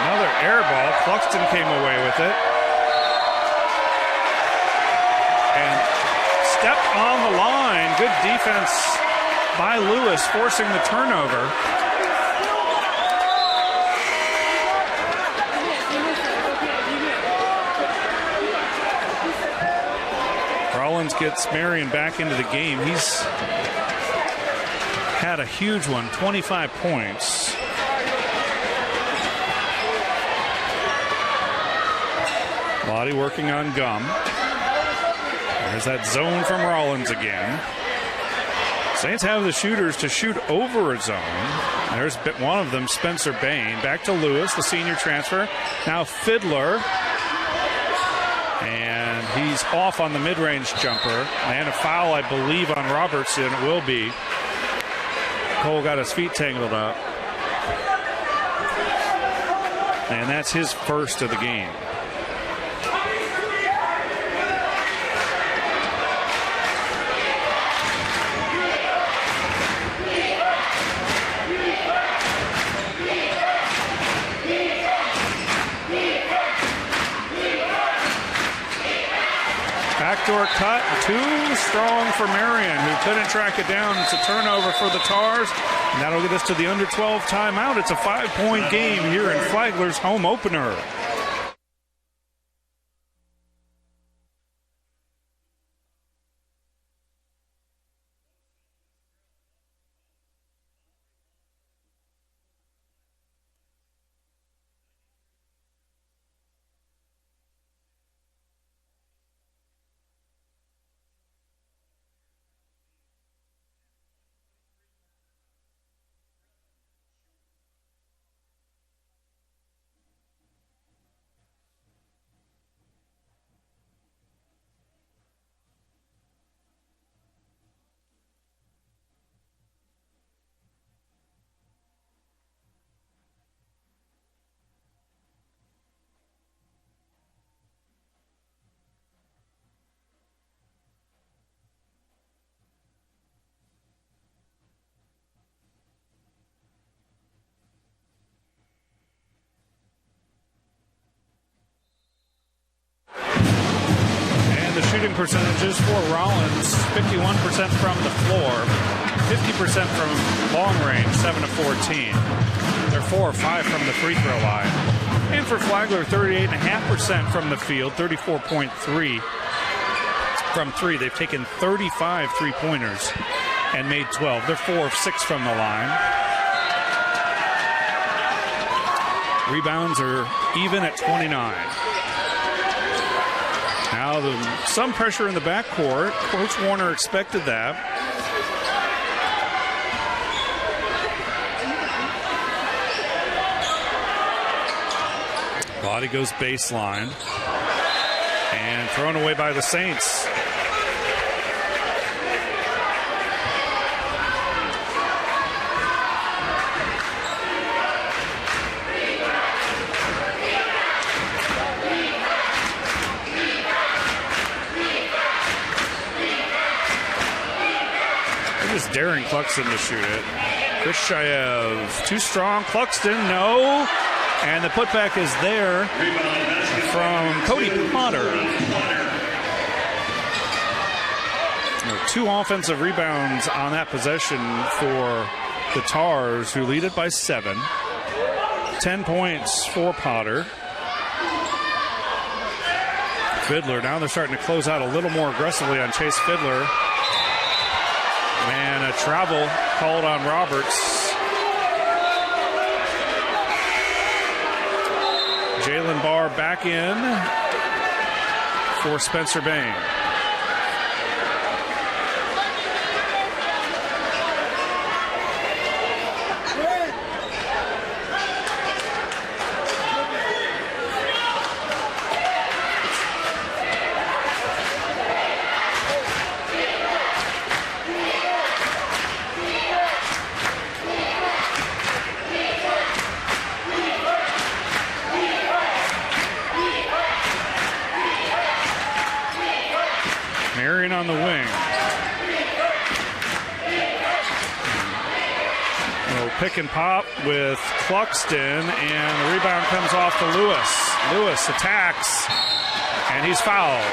Another air ball. Cluxton came away with it. Step on the line. Good defense by Lewis, forcing the turnover. Rollins gets Marion back into the game. He's had a huge one, 25 points. Lottie working on Gum. There's that zone from Rollins again. Saints have the shooters to shoot over a zone. There's one of them, Spencer Bain. Back to Lewis, the senior transfer. Now Fiddler. And he's off on the mid-range jumper. And a foul, I believe, on Robertson. It will be. Cole got his feet tangled up. And that's his first of the game. Backdoor cut, too strong for Marion, who couldn't track it down. It's a turnover for the Tars, and that'll get us to the under 12 timeout. It's a 5-point game here in Flagler's home opener. shooting percentages for Rollins, 51% from the floor, 50% from long range, 7 of 14. They're 4 of 5 from the free throw line. And for Flagler, 38.5% from the field, 34.3 from 3. They've taken 35 three-pointers and made 12. They're 4 of 6 from the line. Rebounds are even at 29. Now some pressure in the backcourt. Coach Warner expected that. Lottie goes baseline. And thrown away by the Saints. Just daring Cluxton to shoot it. Krishayev, too strong. Cluxton, no. And the putback is there from Cody Potter. 2 offensive rebounds on that possession for the Tars, who lead it by 7. 10 points for Potter. Fiddler, now they're starting to close out a little more aggressively on Chase Fiddler. And a travel called on Roberts. Jalen Barr back in for Spencer Bain. On the wing. Pick and pop with Cluxton, and the rebound comes off to Lewis. Lewis attacks, and he's fouled.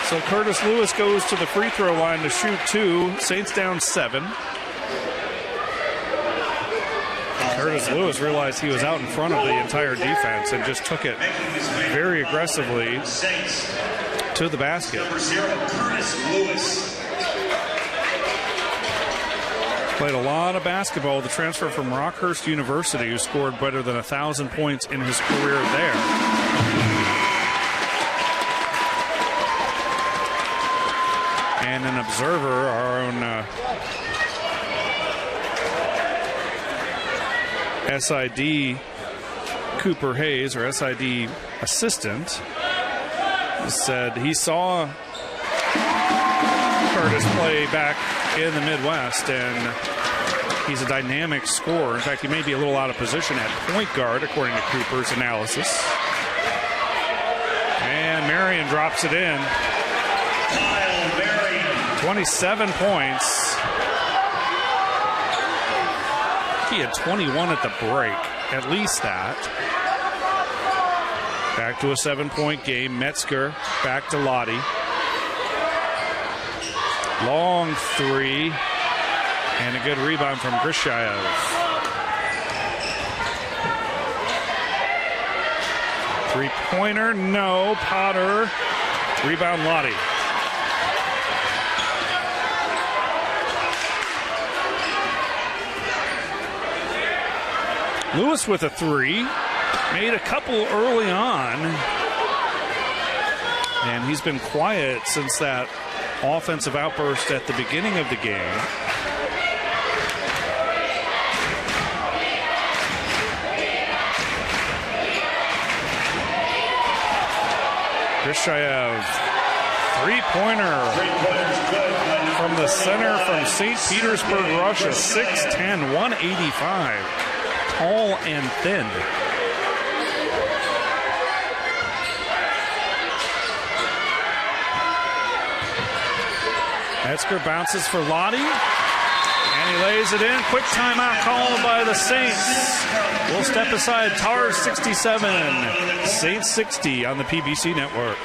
So Curtis Lewis goes to the free throw line to shoot 2. Saints down 7. Curtis Lewis realized he was out in front of the entire defense and just took it very aggressively to the basket. Number 0, Curtis Lewis. Played a lot of basketball. The transfer from Rockhurst University, who scored better than 1,000 points in his career there. And an observer, our own SID Cooper Hayes, or SID assistant, said he saw Curtis play back in the Midwest, and he's a dynamic scorer. In fact, he may be a little out of position at point guard, according to Cooper's analysis. And Marion drops it in. 27 points. He had 21 at the break, at least that. Back to a 7-point game. Metzger back to Lottie. Long 3. And a good rebound from Grishayev. Three-pointer, no. Potter. Rebound Lottie. Lewis with a 3. Made a couple early on. And he's been quiet since that offensive outburst at the beginning of the game. Grishayev, three-pointer from the center from St. Petersburg, Russia, 6'10", 185. Tall and thin. Metzger bounces for Lottie, and he lays it in. Quick timeout called by the Saints. We'll step aside. Tars 67, Saints 60 on the PBC Network.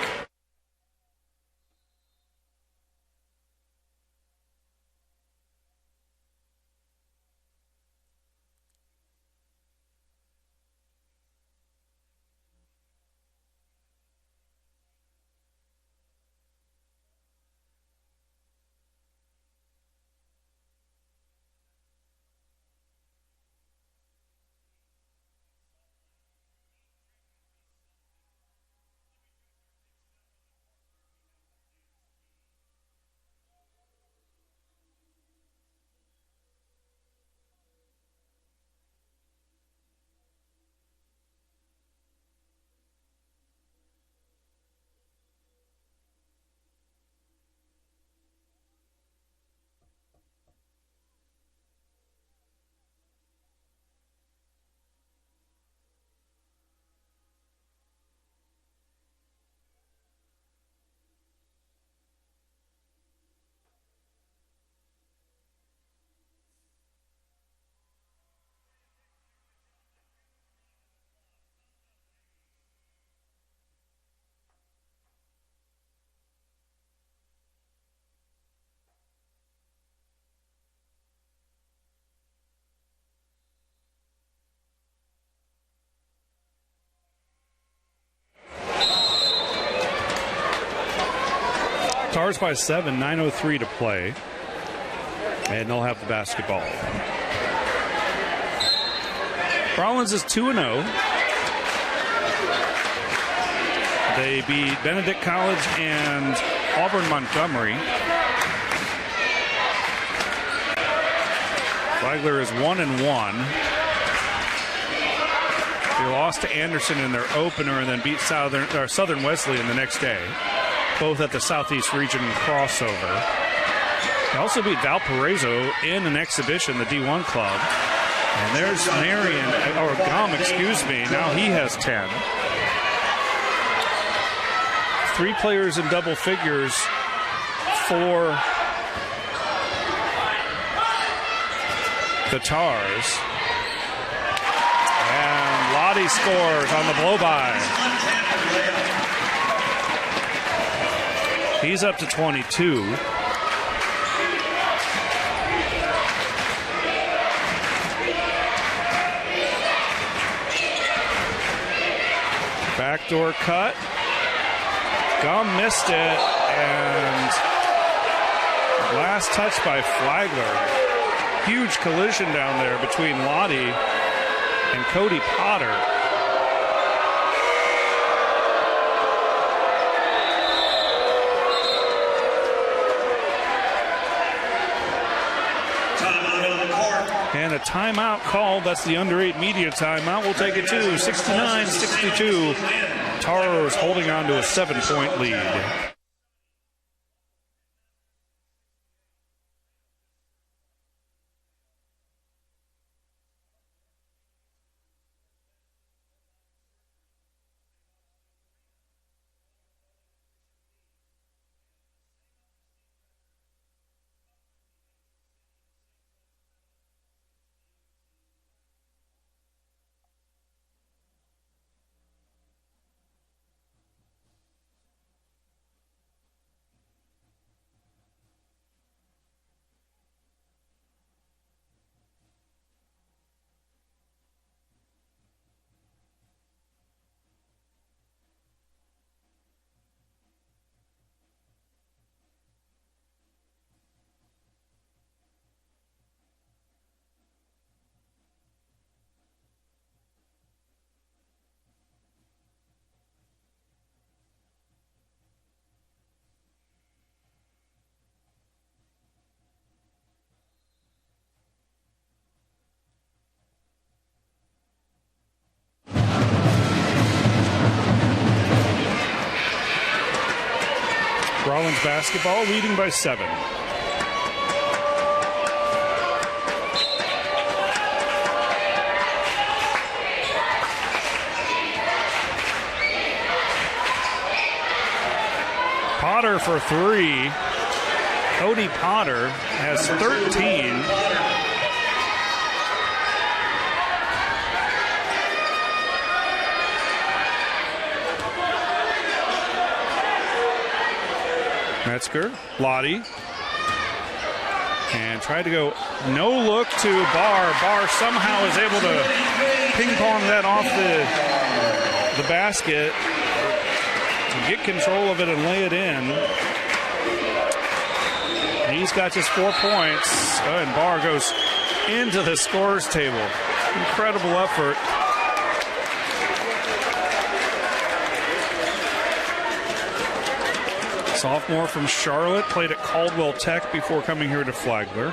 Stars by 7, 9:03 to play. And they'll have the basketball. Rollins is 2-0. They beat Benedict College and Auburn Montgomery. Flagler is 1-1. They lost to Anderson in their opener and then beat Southern Wesleyan the next day, both at the Southeast Region crossover. They also beat Valparaiso in an exhibition, the D1 club. And there's Marion, or Gum, excuse me. Now he has 10. 3 players in double figures for the Tars. And Lottie scores on the blow-by. He's up to 22. Backdoor cut. Gum missed it, and last touch by Flagler. Huge collision down there between Lottie and Cody Potter. And a timeout called. That's the under-8 media timeout. We'll take it to 69-62. Tars holding on to a 7-point lead. Rollins basketball leading by 7. Potter for 3. Cody Potter has 13. Metzger, Lottie, and tried to go no look to Barr. Barr somehow is able to ping pong that off the basket, get control of it and lay it in. He's got just 4 points, and Barr goes into the scores table. Incredible effort. Sophomore from Charlotte, played at Caldwell Tech before coming here to Flagler.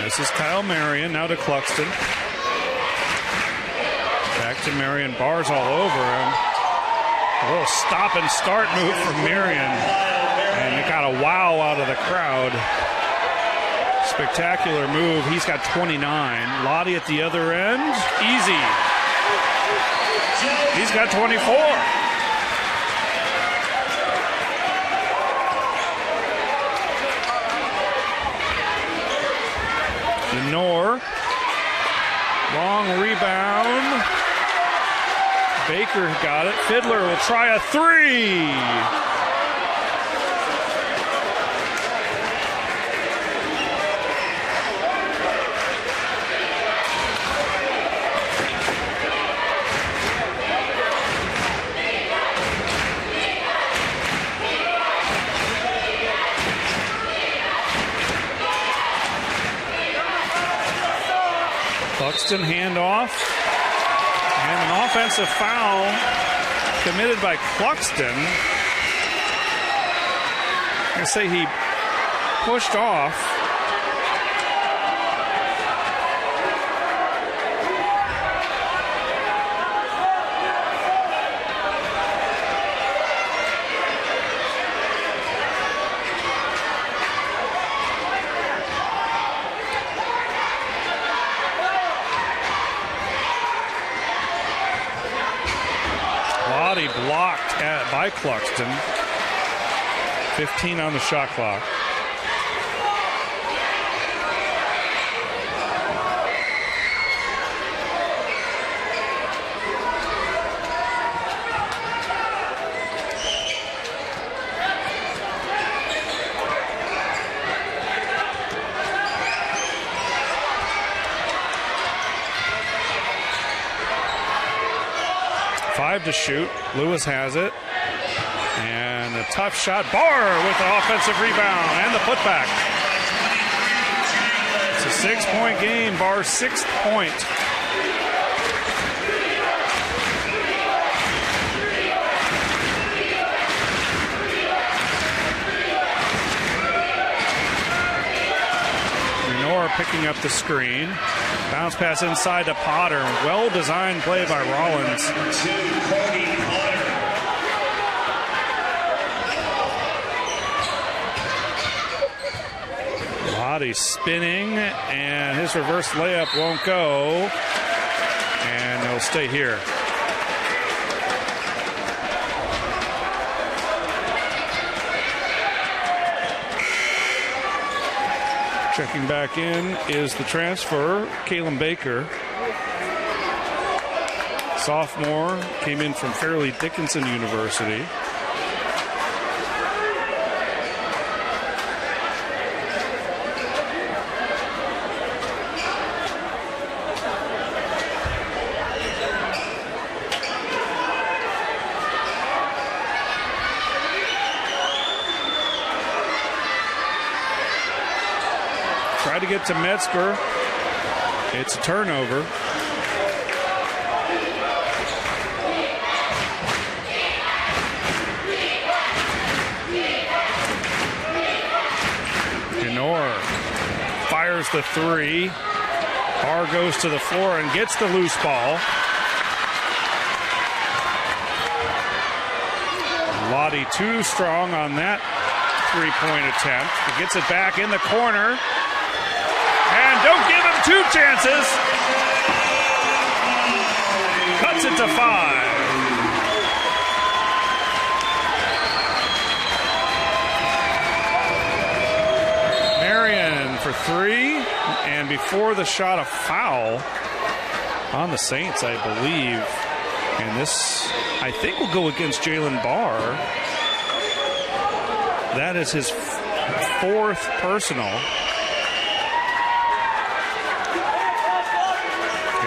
This is Kyle Marion, now to Cluxton. Back to Marion, Barr's all over him. A little stop and start move from Marion. And it got a wow out of the crowd. Spectacular move. He's got 29. Lottie at the other end. Easy. He's got 24. Lenore. Long rebound. Baker got it. Fiddler will try a three. Cluxton handoff, and an offensive foul committed by Cluxton. I'm going to say he pushed off. Blocked by Cluxton. 15 on the shot clock. Five to shoot. Lewis has it. And a tough shot. Barr with the offensive rebound and the putback. It's a 6-point game. Barr's 6th point. Lenore picking up the screen. Bounce pass inside to Potter. Well-designed play by Rollins. Lottie spinning, and his reverse layup won't go. And he'll stay here. Checking back in is the transfer, Kalen Baker. Sophomore, came in from Fairleigh Dickinson University. Tried to get to Metzger. It's a turnover. Lenore fires the three. Barr goes to the floor and gets the loose ball. Lottie too strong on that three-point attempt. He gets it back in the corner. And don't give him two chances. Cuts it to 5. Marion for 3. And before the shot, a foul on the Saints, I believe. And this, I think, will go against Jalen Barr. That is his 4th personal.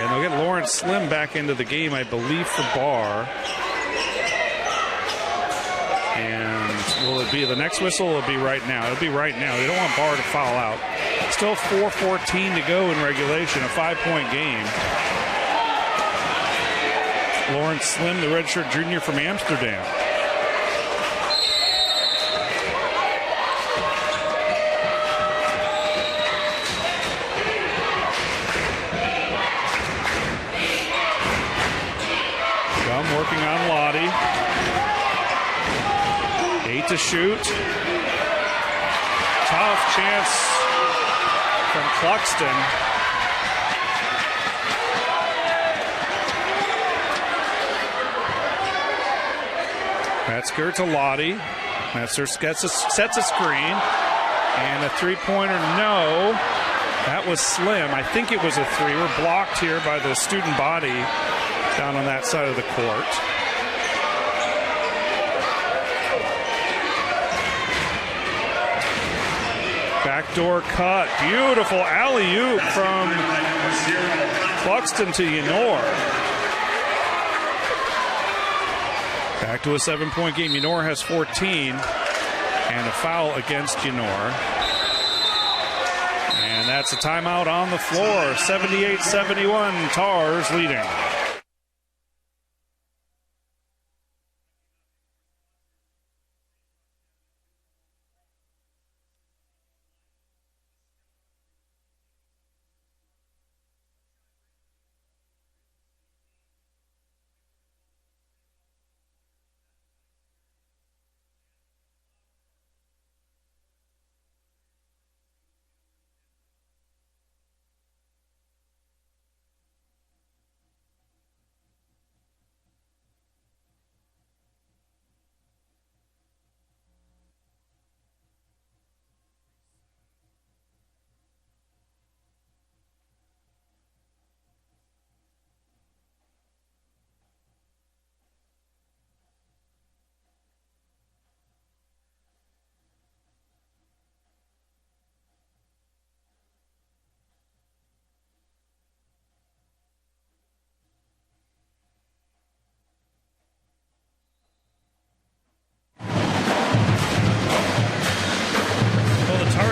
And they'll get Lawrence Slim back into the game, I believe, for Barr. And will it be the next whistle? Will it be right now? It'll be right now. They don't want Barr to foul out. Still 4:14 to go in regulation, a 5-point game. Lawrence Slim, the redshirt junior from Amsterdam. Working on Lottie. 8 to shoot. Tough chance from Cluxton. Metzger to Lottie. Metzger sets a screen. And a three-pointer, no. That was slim. I think it was a three. We're blocked here by the student body down on that side of the court. Backdoor cut. Beautiful alley-oop from Cluxton to Yenor. Back to a 7-point game. Yenor has 14. And a foul against Yenor. And that's a timeout on the floor. 78-71, Tars leading.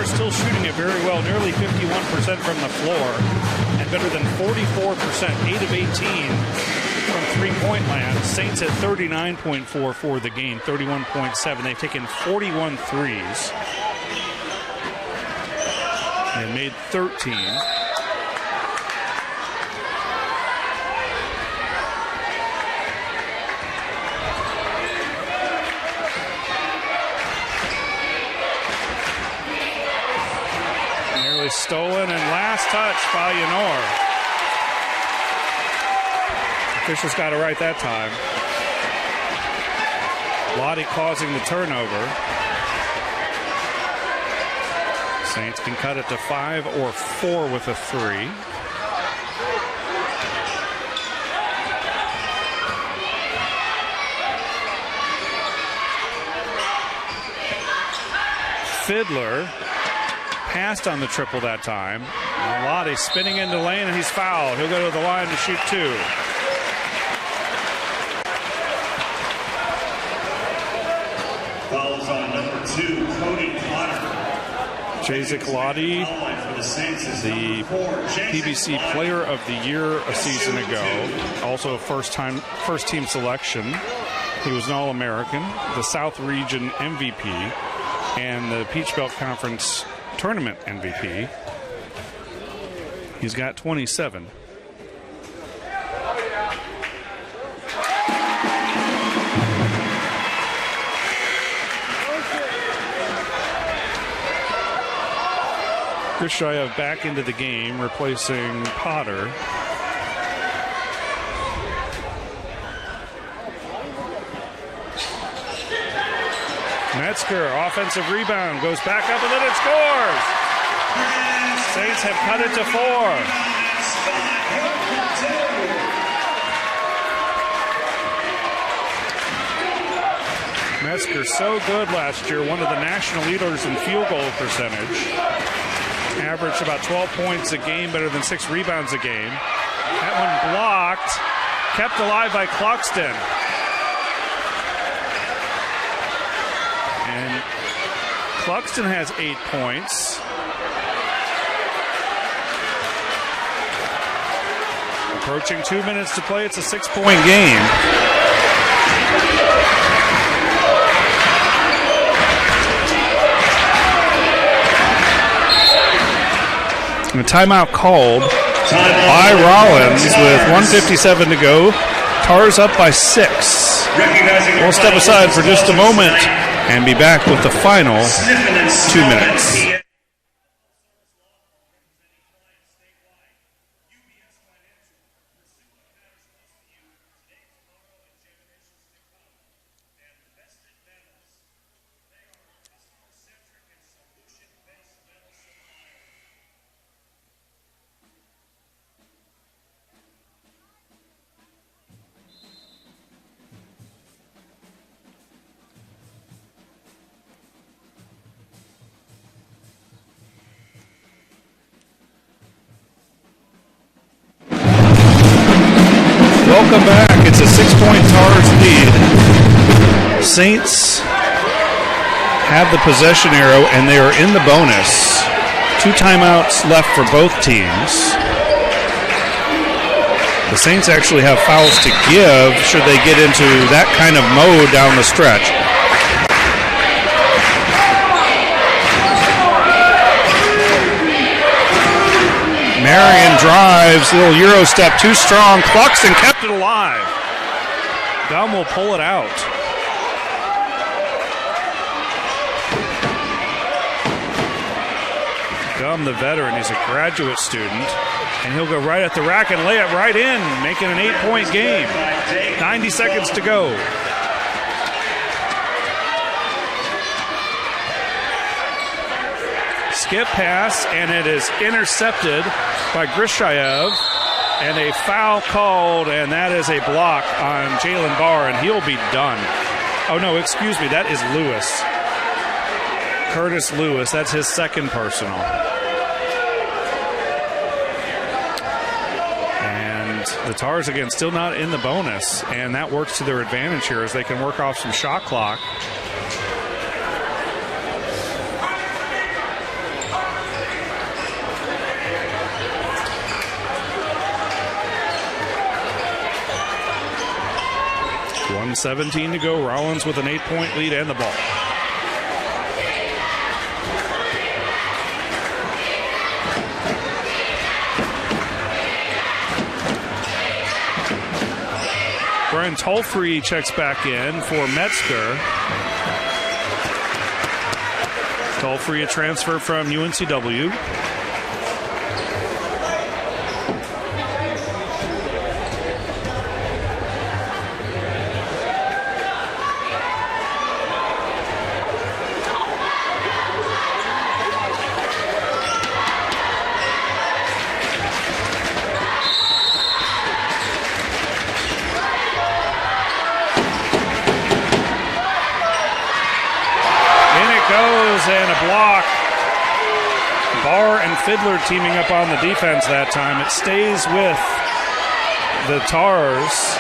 Still shooting it very well, nearly 51% from the floor, and better than 44%, 8 of 18 from three-point land. Saints at 39.4 for the game, 31.7. They've taken 41 threes. They made 13. Stolen and last touch by Yenor. Officials got it right that time. Lottie causing the turnover. Saints can cut it to 5 or 4 with a 3. Fiddler passed on the triple that time. Lottie spinning into lane, and he's fouled. He'll go to the line to shoot 2. Fouls on number 2, Cody Potter. Jazik Lottie, the PBC Player of the Year a season ago. Also a first-team selection. He was an All-American, the South Region MVP, and the Peach Belt Conference Tournament MVP. He's got 27. Krishayev back into the game, replacing Potter. Metzger, offensive rebound, goes back up and then it scores. Saints have cut it to 4. Metzger so good last year, one of the national leaders in field goal percentage. Averaged about 12 points a game, better than 6 rebounds a game. That one blocked, kept alive by Cluxton. And Cluxton has 8 points. Approaching 2 minutes to play. It's a 6-point game. And a timeout called by Rollins with 1:57 to go. Tars up by 6. We'll step aside for just a moment and be back with the final 2 minutes. Welcome back. It's a 6-point Tars lead. Saints have the possession arrow, and they are in the bonus. 2 timeouts left for both teams. The Saints actually have fouls to give should they get into that kind of mode down the stretch. Marion drives, little Euro step, too strong. Cluxton kept it alive. Gum will pull it out. Gum, the veteran, he's a graduate student, and he'll go right at the rack and lay it right in, making an 8-point game. 90 seconds to go. Skip pass, and it is intercepted by Grishayev, and a foul called, and that is a block on Jalen Barr, and he'll be done. Oh, no, excuse me, that is Lewis. Curtis Lewis, that's his second personal. And the Tars, again, still not in the bonus, and that works to their advantage here as they can work off some shot clock. .17 to go. Rollins with an 8-point lead and the ball. Brian Tolfree checks back in for Metzger. Tolfree, a transfer from UNCW. And a block. Barr and Fiddler teaming up on the defense that time. It stays with the Tars.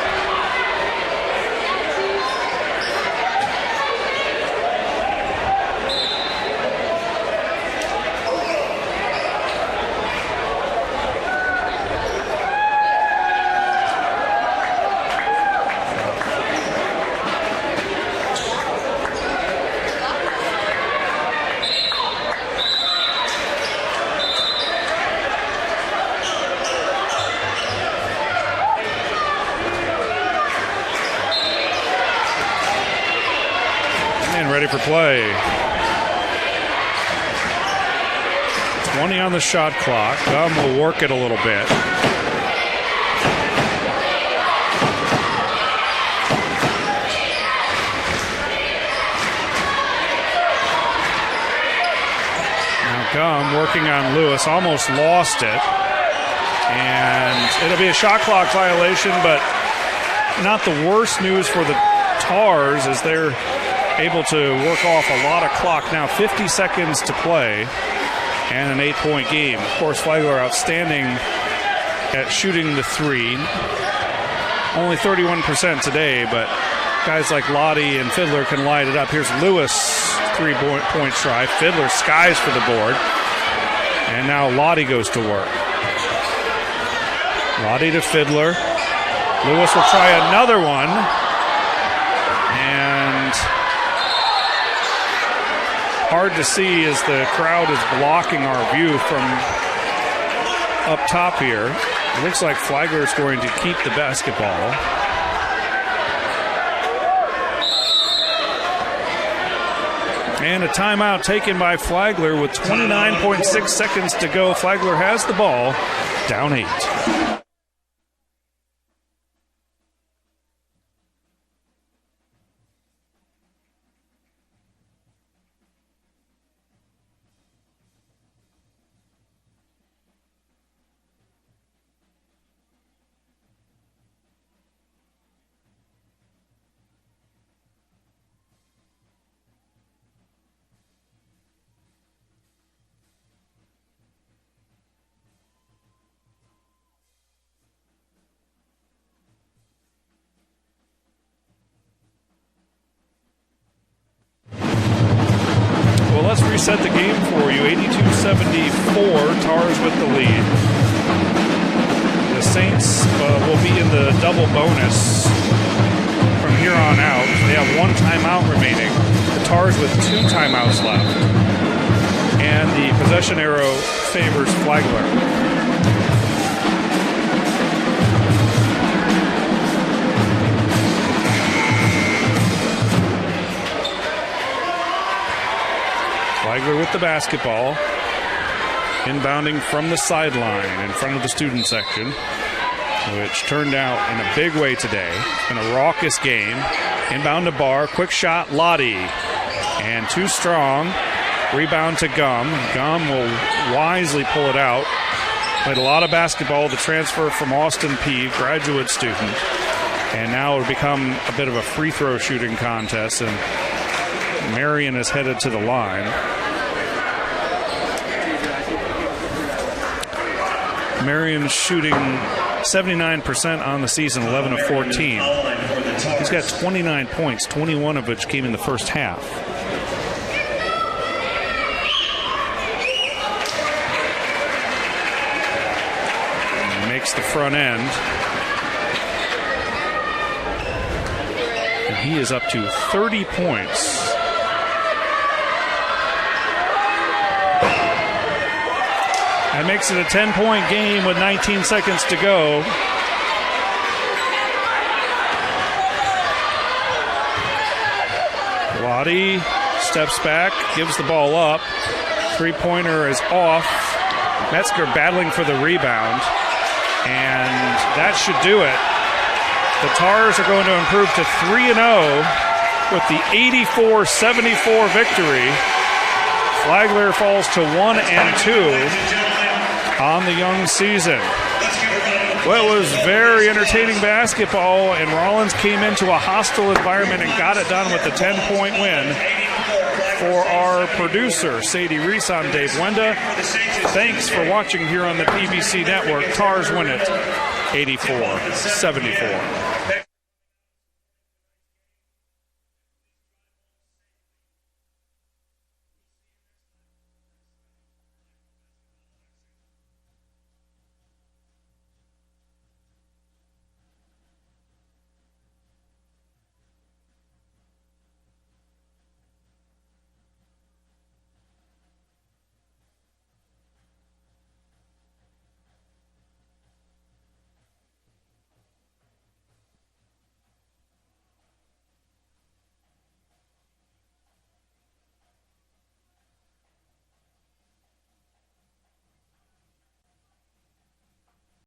For play. 20 on the shot clock. Gum will work it a little bit. Now Gum working on Lewis, almost lost it. And it'll be a shot clock violation, but not the worst news for the Tars as they're able to work off a lot of clock. Now 50 seconds to play and an 8-point game. Of course, Flagler outstanding at shooting the three. Only 31% today, but guys like Lottie and Fiddler can light it up. Here's Lewis, 3-point try. Fiddler skies for the board. And now Lottie goes to work. Lottie to Fiddler. Lewis will try another one. And hard to see as the crowd is blocking our view from up top here. It looks like Flagler is going to keep the basketball. And a timeout taken by Flagler with 29.6 seconds to go. Flagler has the ball, down 8. reset the game for you. 82-74, Tars with the lead. The Saints will be in the double bonus from here on out. They have 1 timeout remaining. The Tars with 2 timeouts left. And the possession arrow favors Flagler. Flagler with the basketball. Inbounding from the sideline in front of the student section, which turned out in a big way today. It's been a raucous game. Inbound to Barr. Quick shot, Lottie. And too strong. Rebound to Gum. Gum will wisely pull it out. Played a lot of basketball, the transfer from Austin Peay, graduate student. And now it will become a bit of a free throw shooting contest, and Marion is headed to the line. Marion's shooting 79% on the season, 11 of 14. He's got 29 points, 21 of which came in the first half. Makes the front end. And he is up to 30 points. That makes it a 10-point game with 19 seconds to go. Lottie steps back, gives the ball up. Three-pointer is off. Metzger battling for the rebound. And that should do it. The Tars are going to improve to 3-0 with the 84-74 victory. Flagler falls to 1-2 on the young season. Well, it was very entertaining basketball, and Rollins came into a hostile environment and got it done with a 10-point win. For our producer, Sadie Reese, I'm Dave Wenda. Thanks for watching here on the PBC Network. Tars win it 84-74.